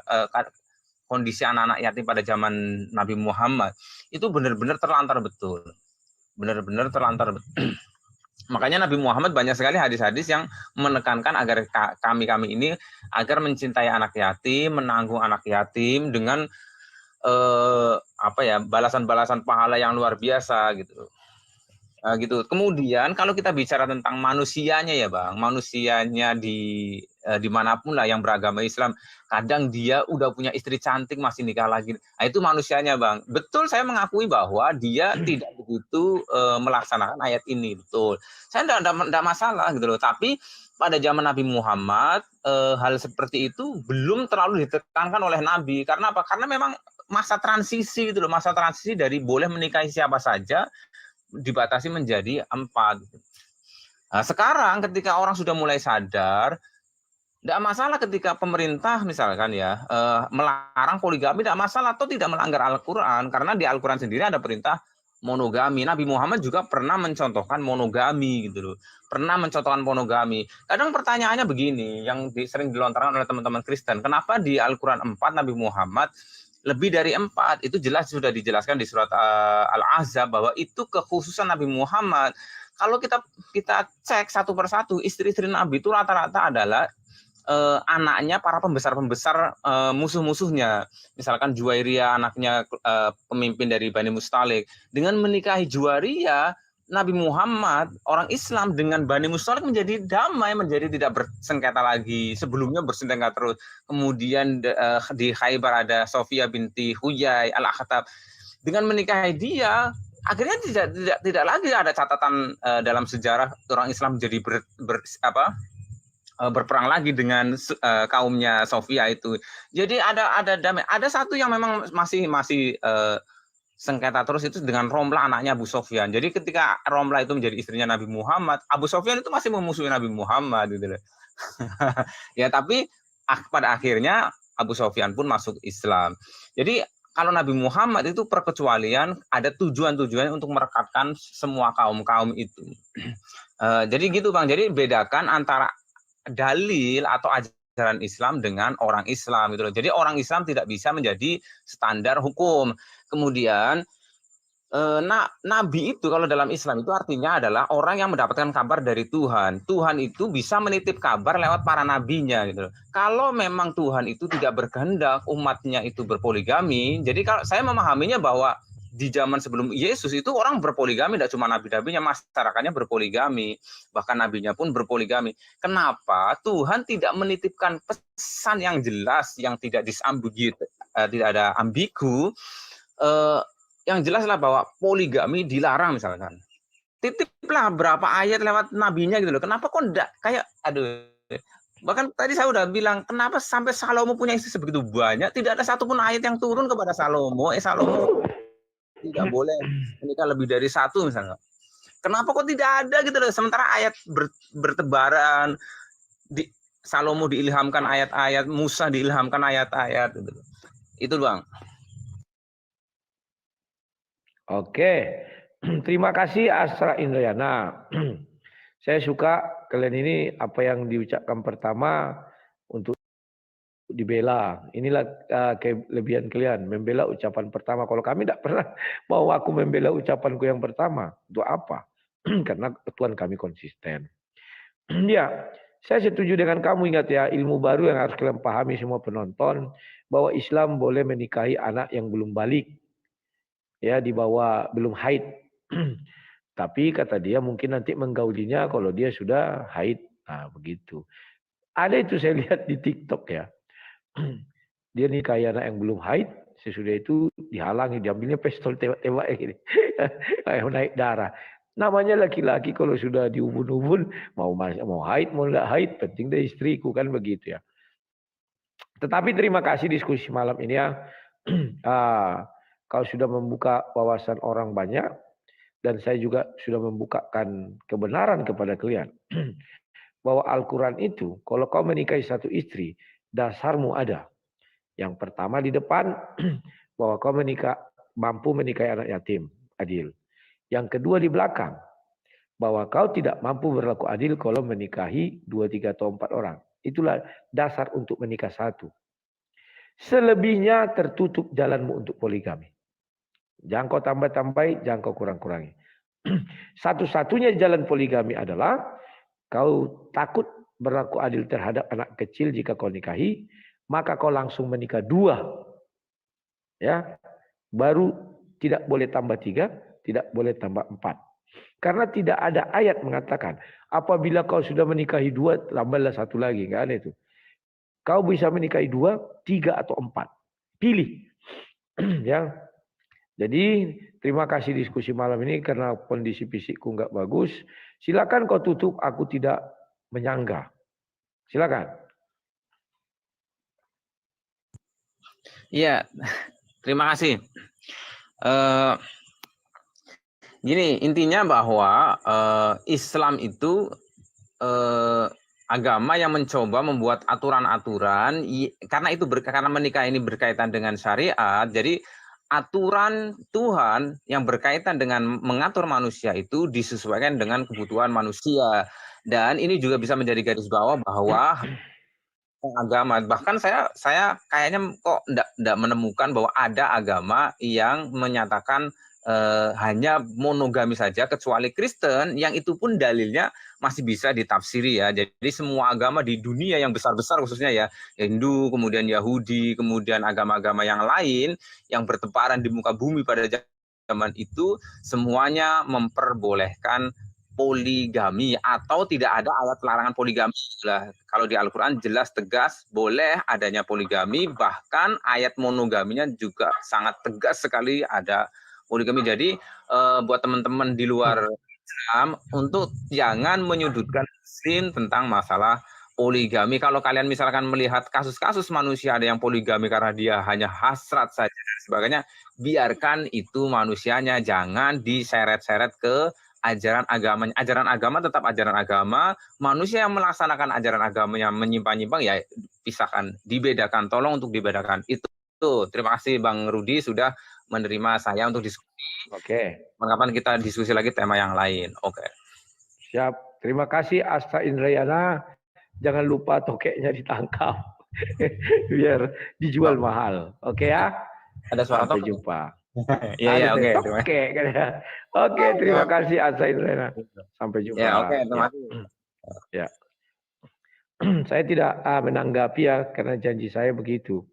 Speaker 2: kondisi anak-anak yatim pada zaman Nabi Muhammad itu benar-benar terlantar betul. Benar-benar terlantar betul. Makanya Nabi Muhammad banyak sekali hadis-hadis yang menekankan agar kami ini agar mencintai anak yatim, menanggung anak yatim dengan balasan-balasan pahala yang luar biasa gitu. Gitu. Kemudian kalau kita bicara tentang manusianya ya, Bang, manusianya dimanapun lah yang beragama Islam, kadang dia udah punya istri cantik masih nikah lagi. Nah, itu manusianya, Bang. Betul, saya mengakui bahwa dia tidak begitu melaksanakan ayat ini, betul. Saya tidak masalah gitu loh. Tapi pada zaman Nabi Muhammad hal seperti itu belum terlalu ditekankan oleh Nabi. Karena apa? Karena memang masa transisi gitu loh, masa transisi dari boleh menikahi siapa saja dibatasi menjadi 4. Nah, sekarang ketika orang sudah mulai sadar, tidak masalah ketika pemerintah misalkan ya melarang poligami, tidak masalah atau tidak melanggar Al-Quran, karena di Al-Quran sendiri ada perintah monogami. Nabi Muhammad juga pernah mencontohkan monogami gitu loh, pernah mencontohkan monogami. Kadang pertanyaannya begini, yang sering dilontarkan oleh teman-teman Kristen, kenapa di Al-Quran 4 Nabi Muhammad lebih dari 4? Itu jelas sudah dijelaskan di surat Al-Ahzab bahwa itu kekhususan Nabi Muhammad. Kalau kita cek satu persatu, istri-istri Nabi itu rata-rata adalah anaknya para pembesar-pembesar musuh-musuhnya. Misalkan Juwairiyah, anaknya pemimpin dari Bani Mustalik. Dengan menikahi Juwairiyah, Nabi Muhammad, orang Islam dengan Bani Mustalik menjadi damai, menjadi tidak bersengketa lagi. Sebelumnya bersengketa terus. Kemudian di Khaybar ada Sofia binti Huyai Al-Akhtab. Dengan menikahi dia, akhirnya tidak lagi ada catatan dalam sejarah orang Islam menjadi berperang lagi dengan kaumnya Sofia itu. Jadi ada damai. Ada satu yang memang masih sengketa terus, itu dengan Romlah, anaknya Abu Sofyan. Jadi ketika Romlah itu menjadi istrinya Nabi Muhammad, Abu Sofyan itu masih memusuhi Nabi Muhammad gitu loh. Ya, tapi pada akhirnya Abu Sofyan pun masuk Islam. Jadi kalau Nabi Muhammad itu perkecualian, ada tujuan-tujuannya untuk merekatkan semua kaum-kaum itu. Jadi gitu Bang, jadi bedakan antara dalil atau ajaran Islam dengan orang Islam gitu loh. Jadi orang Islam tidak bisa menjadi standar hukum. Kemudian Nabi itu kalau dalam Islam itu artinya adalah orang yang mendapatkan kabar dari Tuhan. Tuhan itu bisa menitip kabar lewat para nabinya gitu loh. Kalau memang Tuhan itu tidak berkehendak umatnya itu berpoligami, jadi kalau saya memahaminya bahwa di zaman sebelum Yesus itu orang berpoligami, tidak cuma nabi-nabinya, masyarakatnya berpoligami, bahkan nabinya pun berpoligami. Kenapa Tuhan tidak menitipkan pesan yang jelas, yang tidak tidak ada ambigu, yang jelaslah bahwa poligami dilarang misalkan. Titiplah berapa ayat lewat nabinya gitu loh. Kenapa kok enggak kayak bahkan tadi saya udah bilang, kenapa sampai Salomo punya istri sebegitu banyak, tidak ada satupun ayat yang turun kepada Salomo. Salomo tidak boleh menikah lebih dari satu misalnya. Kenapa kok tidak ada gitu loh? Sementara ayat bertebaran, Salomo diilhamkan ayat-ayat, Musa diilhamkan ayat-ayat gitu. Itu Bang.
Speaker 1: Oke, terima kasih Asra Indrayana. Saya suka kalian ini apa yang diucapkan pertama untuk dibela. Inilah kelebihan kalian, membela ucapan pertama. Kalau kami tidak pernah mau aku membela ucapanku yang pertama. Untuk apa? Karena Tuhan kami konsisten. Ya, saya setuju dengan kamu. Ingat ya, ilmu baru yang harus kalian pahami semua penonton, bahwa Islam boleh menikahi anak yang belum balik, ya, di bawah belum haid. Tapi kata dia mungkin nanti menggaulinya kalau dia sudah haid. Nah, begitu. Ada itu saya lihat di TikTok ya. Dia nikahi anak yang belum haid, sesudah itu dihalangi, diambilnya pistol tembak-tembak gini. Naik darah. Namanya laki-laki kalau sudah diubun-ubun, mau haid, mau enggak haid, penting dia istriku, kan begitu ya. Tetapi terima kasih diskusi malam ini ya. Kau sudah membuka wawasan orang banyak, dan saya juga sudah membukakan kebenaran kepada kalian. Bahwa Al-Quran itu, kalau kau menikahi satu istri, dasarmu ada. Yang pertama di depan, bahwa kau mampu menikahi anak yatim, adil. Yang kedua di belakang, bahwa kau tidak mampu berlaku adil kalau menikahi 2, 3, atau 4 orang. Itulah dasar untuk menikah satu. Selebihnya tertutup jalanmu untuk poligami. Jangan kau tambah-tambahi, jangan kau kurang-kurangi. Satu-satunya jalan poligami adalah kau takut berlaku adil terhadap anak kecil jika kau nikahi, maka kau langsung menikah 2. Ya, baru tidak boleh tambah 3, tidak boleh tambah 4. Karena tidak ada ayat mengatakan apabila kau sudah menikahi 2, tambahlah 1 lagi, enggak ada itu. Kau bisa menikahi 2, 3, atau 4. Pilih. Ya. Jadi terima kasih diskusi malam ini karena kondisi fisikku enggak bagus. Silakan kau tutup, aku tidak menyangga. Silakan.
Speaker 2: Iya, terima kasih. Gini, intinya bahwa Islam itu agama yang mencoba membuat aturan-aturan karena itu karena menikah ini berkaitan dengan syariat, jadi aturan Tuhan yang berkaitan dengan mengatur manusia itu disesuaikan dengan kebutuhan manusia. Dan ini juga bisa menjadi garis bawah bahwa agama, bahkan saya kayaknya kok enggak menemukan bahwa ada agama yang menyatakan hanya monogami saja, kecuali Kristen yang itu pun dalilnya masih bisa ditafsiri ya. Jadi semua agama di dunia yang besar-besar khususnya ya, Hindu, kemudian Yahudi, kemudian agama-agama yang lain yang bertebaran di muka bumi pada zaman itu semuanya memperbolehkan poligami atau tidak ada ayat larangan poligami lah. Kalau di Al-Quran jelas tegas boleh adanya poligami, bahkan ayat monogaminya juga sangat tegas sekali ada poligami. Jadi buat teman-teman di luar Islam untuk jangan menyudutkan Muslim tentang masalah poligami. Kalau kalian misalkan melihat kasus-kasus manusia ada yang poligami karena dia hanya hasrat saja dan sebagainya, biarkan itu manusianya, jangan diseret-seret ke ajaran agamanya. Ajaran agama tetap ajaran agama. Manusia yang melaksanakan ajaran agamanya menyimpang-nyimpang ya pisahkan, dibedakan. Tolong untuk dibedakan. Itu. Terima kasih Bang Rudi sudah menerima saya untuk diskusi.
Speaker 1: Oke.
Speaker 2: Kapan kita diskusi lagi tema yang lain. Oke.
Speaker 1: Siap. Terima kasih Asta Indrayana. Jangan lupa tokeknya ditangkap. Biar dijual mahal. Oke ya.
Speaker 2: Ada suara
Speaker 1: Sampai
Speaker 2: tokek?
Speaker 1: jumpa.
Speaker 2: Iya, oke.
Speaker 1: Tokek kan ya. Oke, terima kasih Asta Indrayana. Sampai jumpa.
Speaker 2: Ya, oke, terima kasih.
Speaker 1: Ya. Saya tidak menanggapi ya, karena janji saya begitu.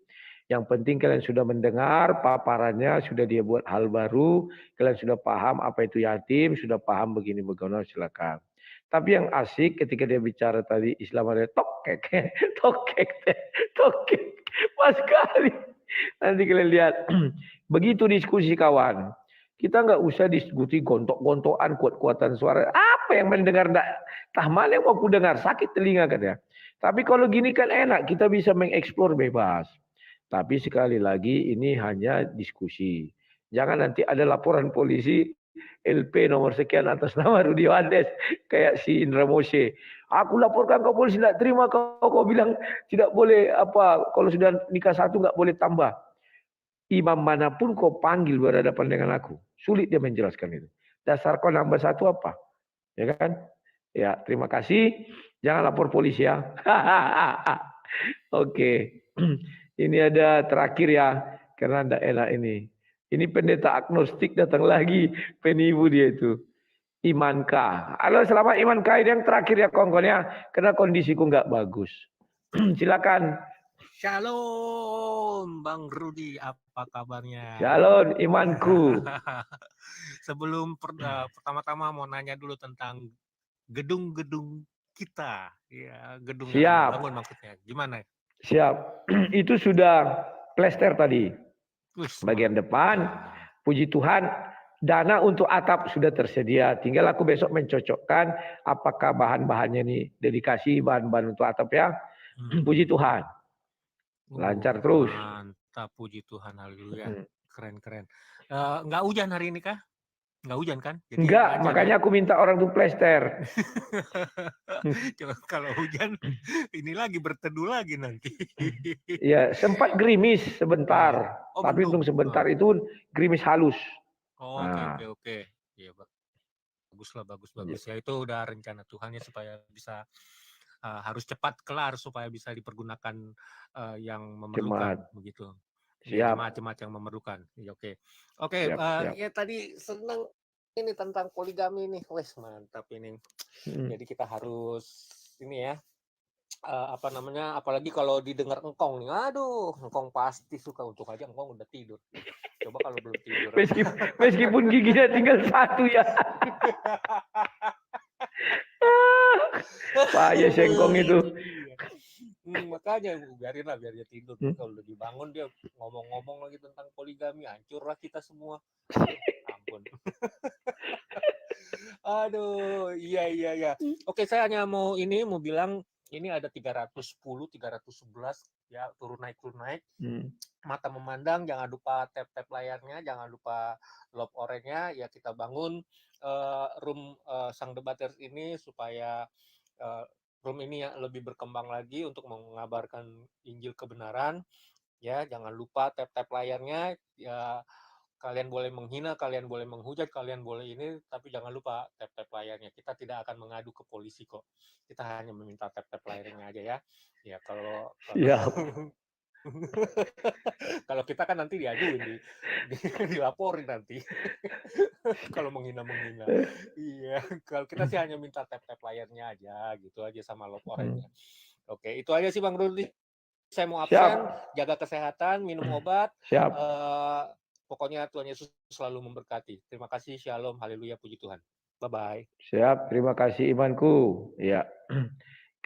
Speaker 1: Yang penting kalian sudah mendengar paparannya, sudah dia buat hal baru, kalian sudah paham apa itu yatim, sudah paham begini begono, silakan. Tapi yang asik ketika dia bicara tadi Islam ada tokek, tokek, tokek, pas sekali. Nanti kalian lihat, begitu diskusi kawan. Kita nggak usah diskusi gontok-gontokan, kuat-kuatan suara. Apa yang mendengar tah mana yang mau aku dengar, sakit telinga kan ya. Tapi kalau gini kan enak, kita bisa mengeksplor bebas. Tapi sekali lagi ini hanya diskusi. Jangan nanti ada laporan polisi LP nomor sekian atas nama Rudi Wandes kayak si Indra Moshe. Aku laporkan ke polisi, tidak terima kau bilang tidak boleh apa, kalau sudah nikah satu nggak boleh tambah. Imam manapun kau panggil berhadapan dengan aku, sulit dia menjelaskan itu. Dasar kau nambah satu apa? Ya kan? Ya, terima kasih. Jangan lapor polisi ya. Oke. Ini ada terakhir ya, karena tidak enak ini. Ini pendeta agnostik datang lagi, penipu dia itu. Imanka. Halo, selamat Imanka. Ini yang terakhir ya kawan-kawan, karena kondisiku nggak bagus. Silakan.
Speaker 3: Shalom, Bang Rudi, apa kabarnya?
Speaker 1: Shalom, imanku.
Speaker 3: Sebelum pertama-tama mau nanya dulu tentang gedung-gedung kita, ya gedung yang
Speaker 1: Siap.
Speaker 3: bangun maksudnya, gimana?
Speaker 1: Siap. Itu sudah plester tadi. Bagian depan, puji Tuhan, dana untuk atap sudah tersedia. Tinggal aku besok mencocokkan apakah bahan-bahannya ini dedikasi bahan-bahan untuk atap ya. Puji Tuhan. Lancar terus.
Speaker 3: Mantap, puji Tuhan, haleluya. Keren-keren. Nggak hujan hari ini kah? Nggak hujan kan? Jadi
Speaker 1: enggak,
Speaker 3: lancar,
Speaker 1: makanya
Speaker 3: ya?
Speaker 1: aku minta orang tuh plester.
Speaker 3: Coba kalau hujan, ini lagi berteduh lagi nanti.
Speaker 1: Ya, sempat gerimis sebentar.
Speaker 3: Oh,
Speaker 1: tapi
Speaker 3: belum.
Speaker 1: untuk sebentar itu gerimis halus.
Speaker 3: Oh, oke. Ya, bagus. Ya itu udah rencana Tuhan ya supaya bisa harus cepat kelar supaya bisa dipergunakan yang memerlukan begitu.
Speaker 1: Siap.
Speaker 3: Jemaat-jemaat yang memerlukan. Ya, oke.
Speaker 1: Siap.
Speaker 3: Ya tadi senang ini tentang poligami nih. Wes mantap ini. Jadi kita harus ini ya. Apa namanya? Apalagi kalau didengar engkong nih. Aduh, engkong pasti suka, untuk aja engkong udah tidur. Coba kalau belum tidur.
Speaker 1: Meskipun giginya tinggal satu ya. Payah sengkong itu.
Speaker 3: Makanya biar dia tidur. Kalau udah dibangun dia ngomong-ngomong lagi tentang poligami, hancurlah kita semua. Ampun. Aduh, iya. Oke, saya hanya mau bilang ini ada 310, 311 ya, turun naik. Mata memandang, jangan lupa tap layarnya, jangan lupa love orange-nya ya, kita bangun room Sang Debaters ini supaya room ini yang lebih berkembang lagi untuk mengabarkan Injil kebenaran ya. Jangan lupa tap layarnya ya. Kalian boleh menghina, kalian boleh menghujat, kalian boleh ini, tapi jangan lupa tap layarnya. Kita tidak akan mengadu ke polisi kok. Kita hanya meminta tap layarnya aja ya. Ya kalau kalau kita kan nanti diaduin, dilaporin nanti. Kalau menghina. Iya, kalau kita sih hanya minta tap layarnya aja, gitu aja sama love orange-nya. Oke, itu aja sih Bang Rudi. Saya mau absen, jaga kesehatan, minum obat.
Speaker 1: Siap.
Speaker 3: Pokoknya Tuhan Yesus selalu memberkati. Terima kasih, shalom, haleluya, puji Tuhan. Bye-bye.
Speaker 1: Siap, terima kasih imanku. Ya,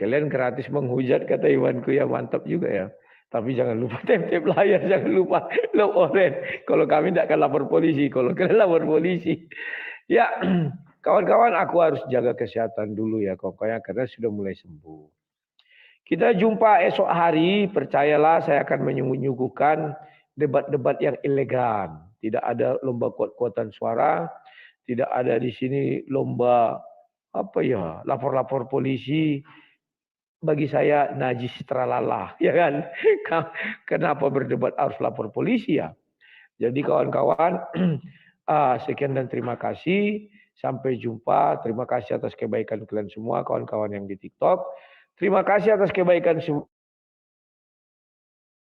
Speaker 1: kalian gratis menghujat kata imanku ya, mantap juga ya. Tapi jangan lupa tap layar, jangan lupa love orange. Kalau kami tidak akan lapor polisi, kalau kalian lapor polisi. Ya, kawan-kawan, aku harus jaga kesehatan dulu ya, pokoknya karena sudah mulai sembuh. Kita jumpa esok hari, percayalah saya akan menyuguhkan debat-debat yang elegan. Tidak ada lomba kuat-kuatan suara, tidak ada di sini lomba lapor-lapor polisi. Bagi saya najis tralala, ya kan? Kenapa berdebat harus lapor polisi ya? Jadi kawan-kawan, sekian dan terima kasih. Sampai jumpa. Terima kasih atas kebaikan kalian semua, kawan-kawan yang di TikTok. Terima kasih atas kebaikan semua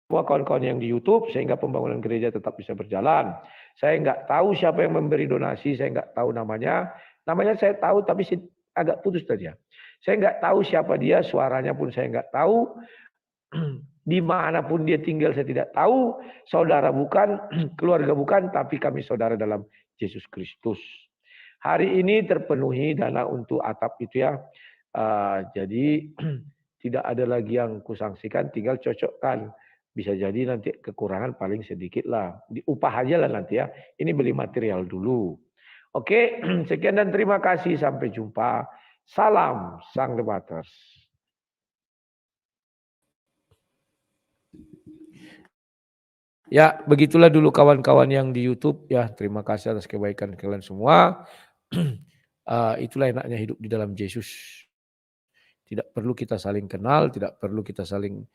Speaker 1: kawan-kawan yang di YouTube, sehingga pembangunan gereja tetap bisa berjalan. Saya nggak tahu siapa yang memberi donasi, saya nggak tahu namanya. Namanya saya tahu, tapi agak putus tadi ya. Saya nggak tahu siapa dia, suaranya pun saya nggak tahu. Dimanapun dia tinggal saya tidak tahu. Saudara bukan, keluarga bukan, tapi kami saudara dalam Yesus Kristus. Hari ini terpenuhi dana untuk atap itu ya. Jadi tidak ada lagi yang kusangsikan, tinggal cocokkan. Bisa jadi nanti kekurangan paling sedikit lah. Diupah aja lah nanti ya. Ini beli material dulu. Oke, sekian dan terima kasih. Sampai jumpa. Salam Sang Debaters. Ya, begitulah dulu kawan-kawan yang di YouTube ya. Terima kasih atas kebaikan kalian semua. Itulah enaknya hidup di dalam Yesus. Tidak perlu kita saling kenal, tidak perlu kita saling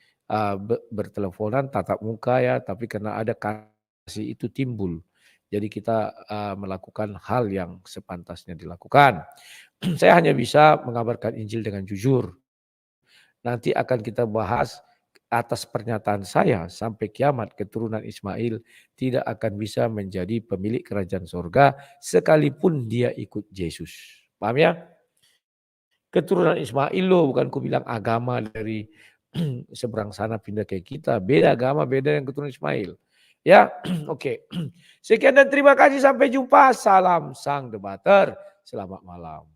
Speaker 1: berteleponan, tatap muka ya. Tapi karena ada kasih itu timbul. Jadi kita melakukan hal yang sepantasnya dilakukan. Saya hanya bisa mengabarkan Injil dengan jujur. Nanti akan kita bahas atas pernyataan saya sampai kiamat keturunan Ismail tidak akan bisa menjadi pemilik kerajaan surga sekalipun dia ikut Yesus. Paham ya? Keturunan Ismail loh, bukan ku bilang agama dari seberang sana pindah ke kita. Beda agama, beda yang keturunan Ismail. Ya, oke. Sekian dan terima kasih, sampai jumpa. Salam Sang Debater. Selamat malam.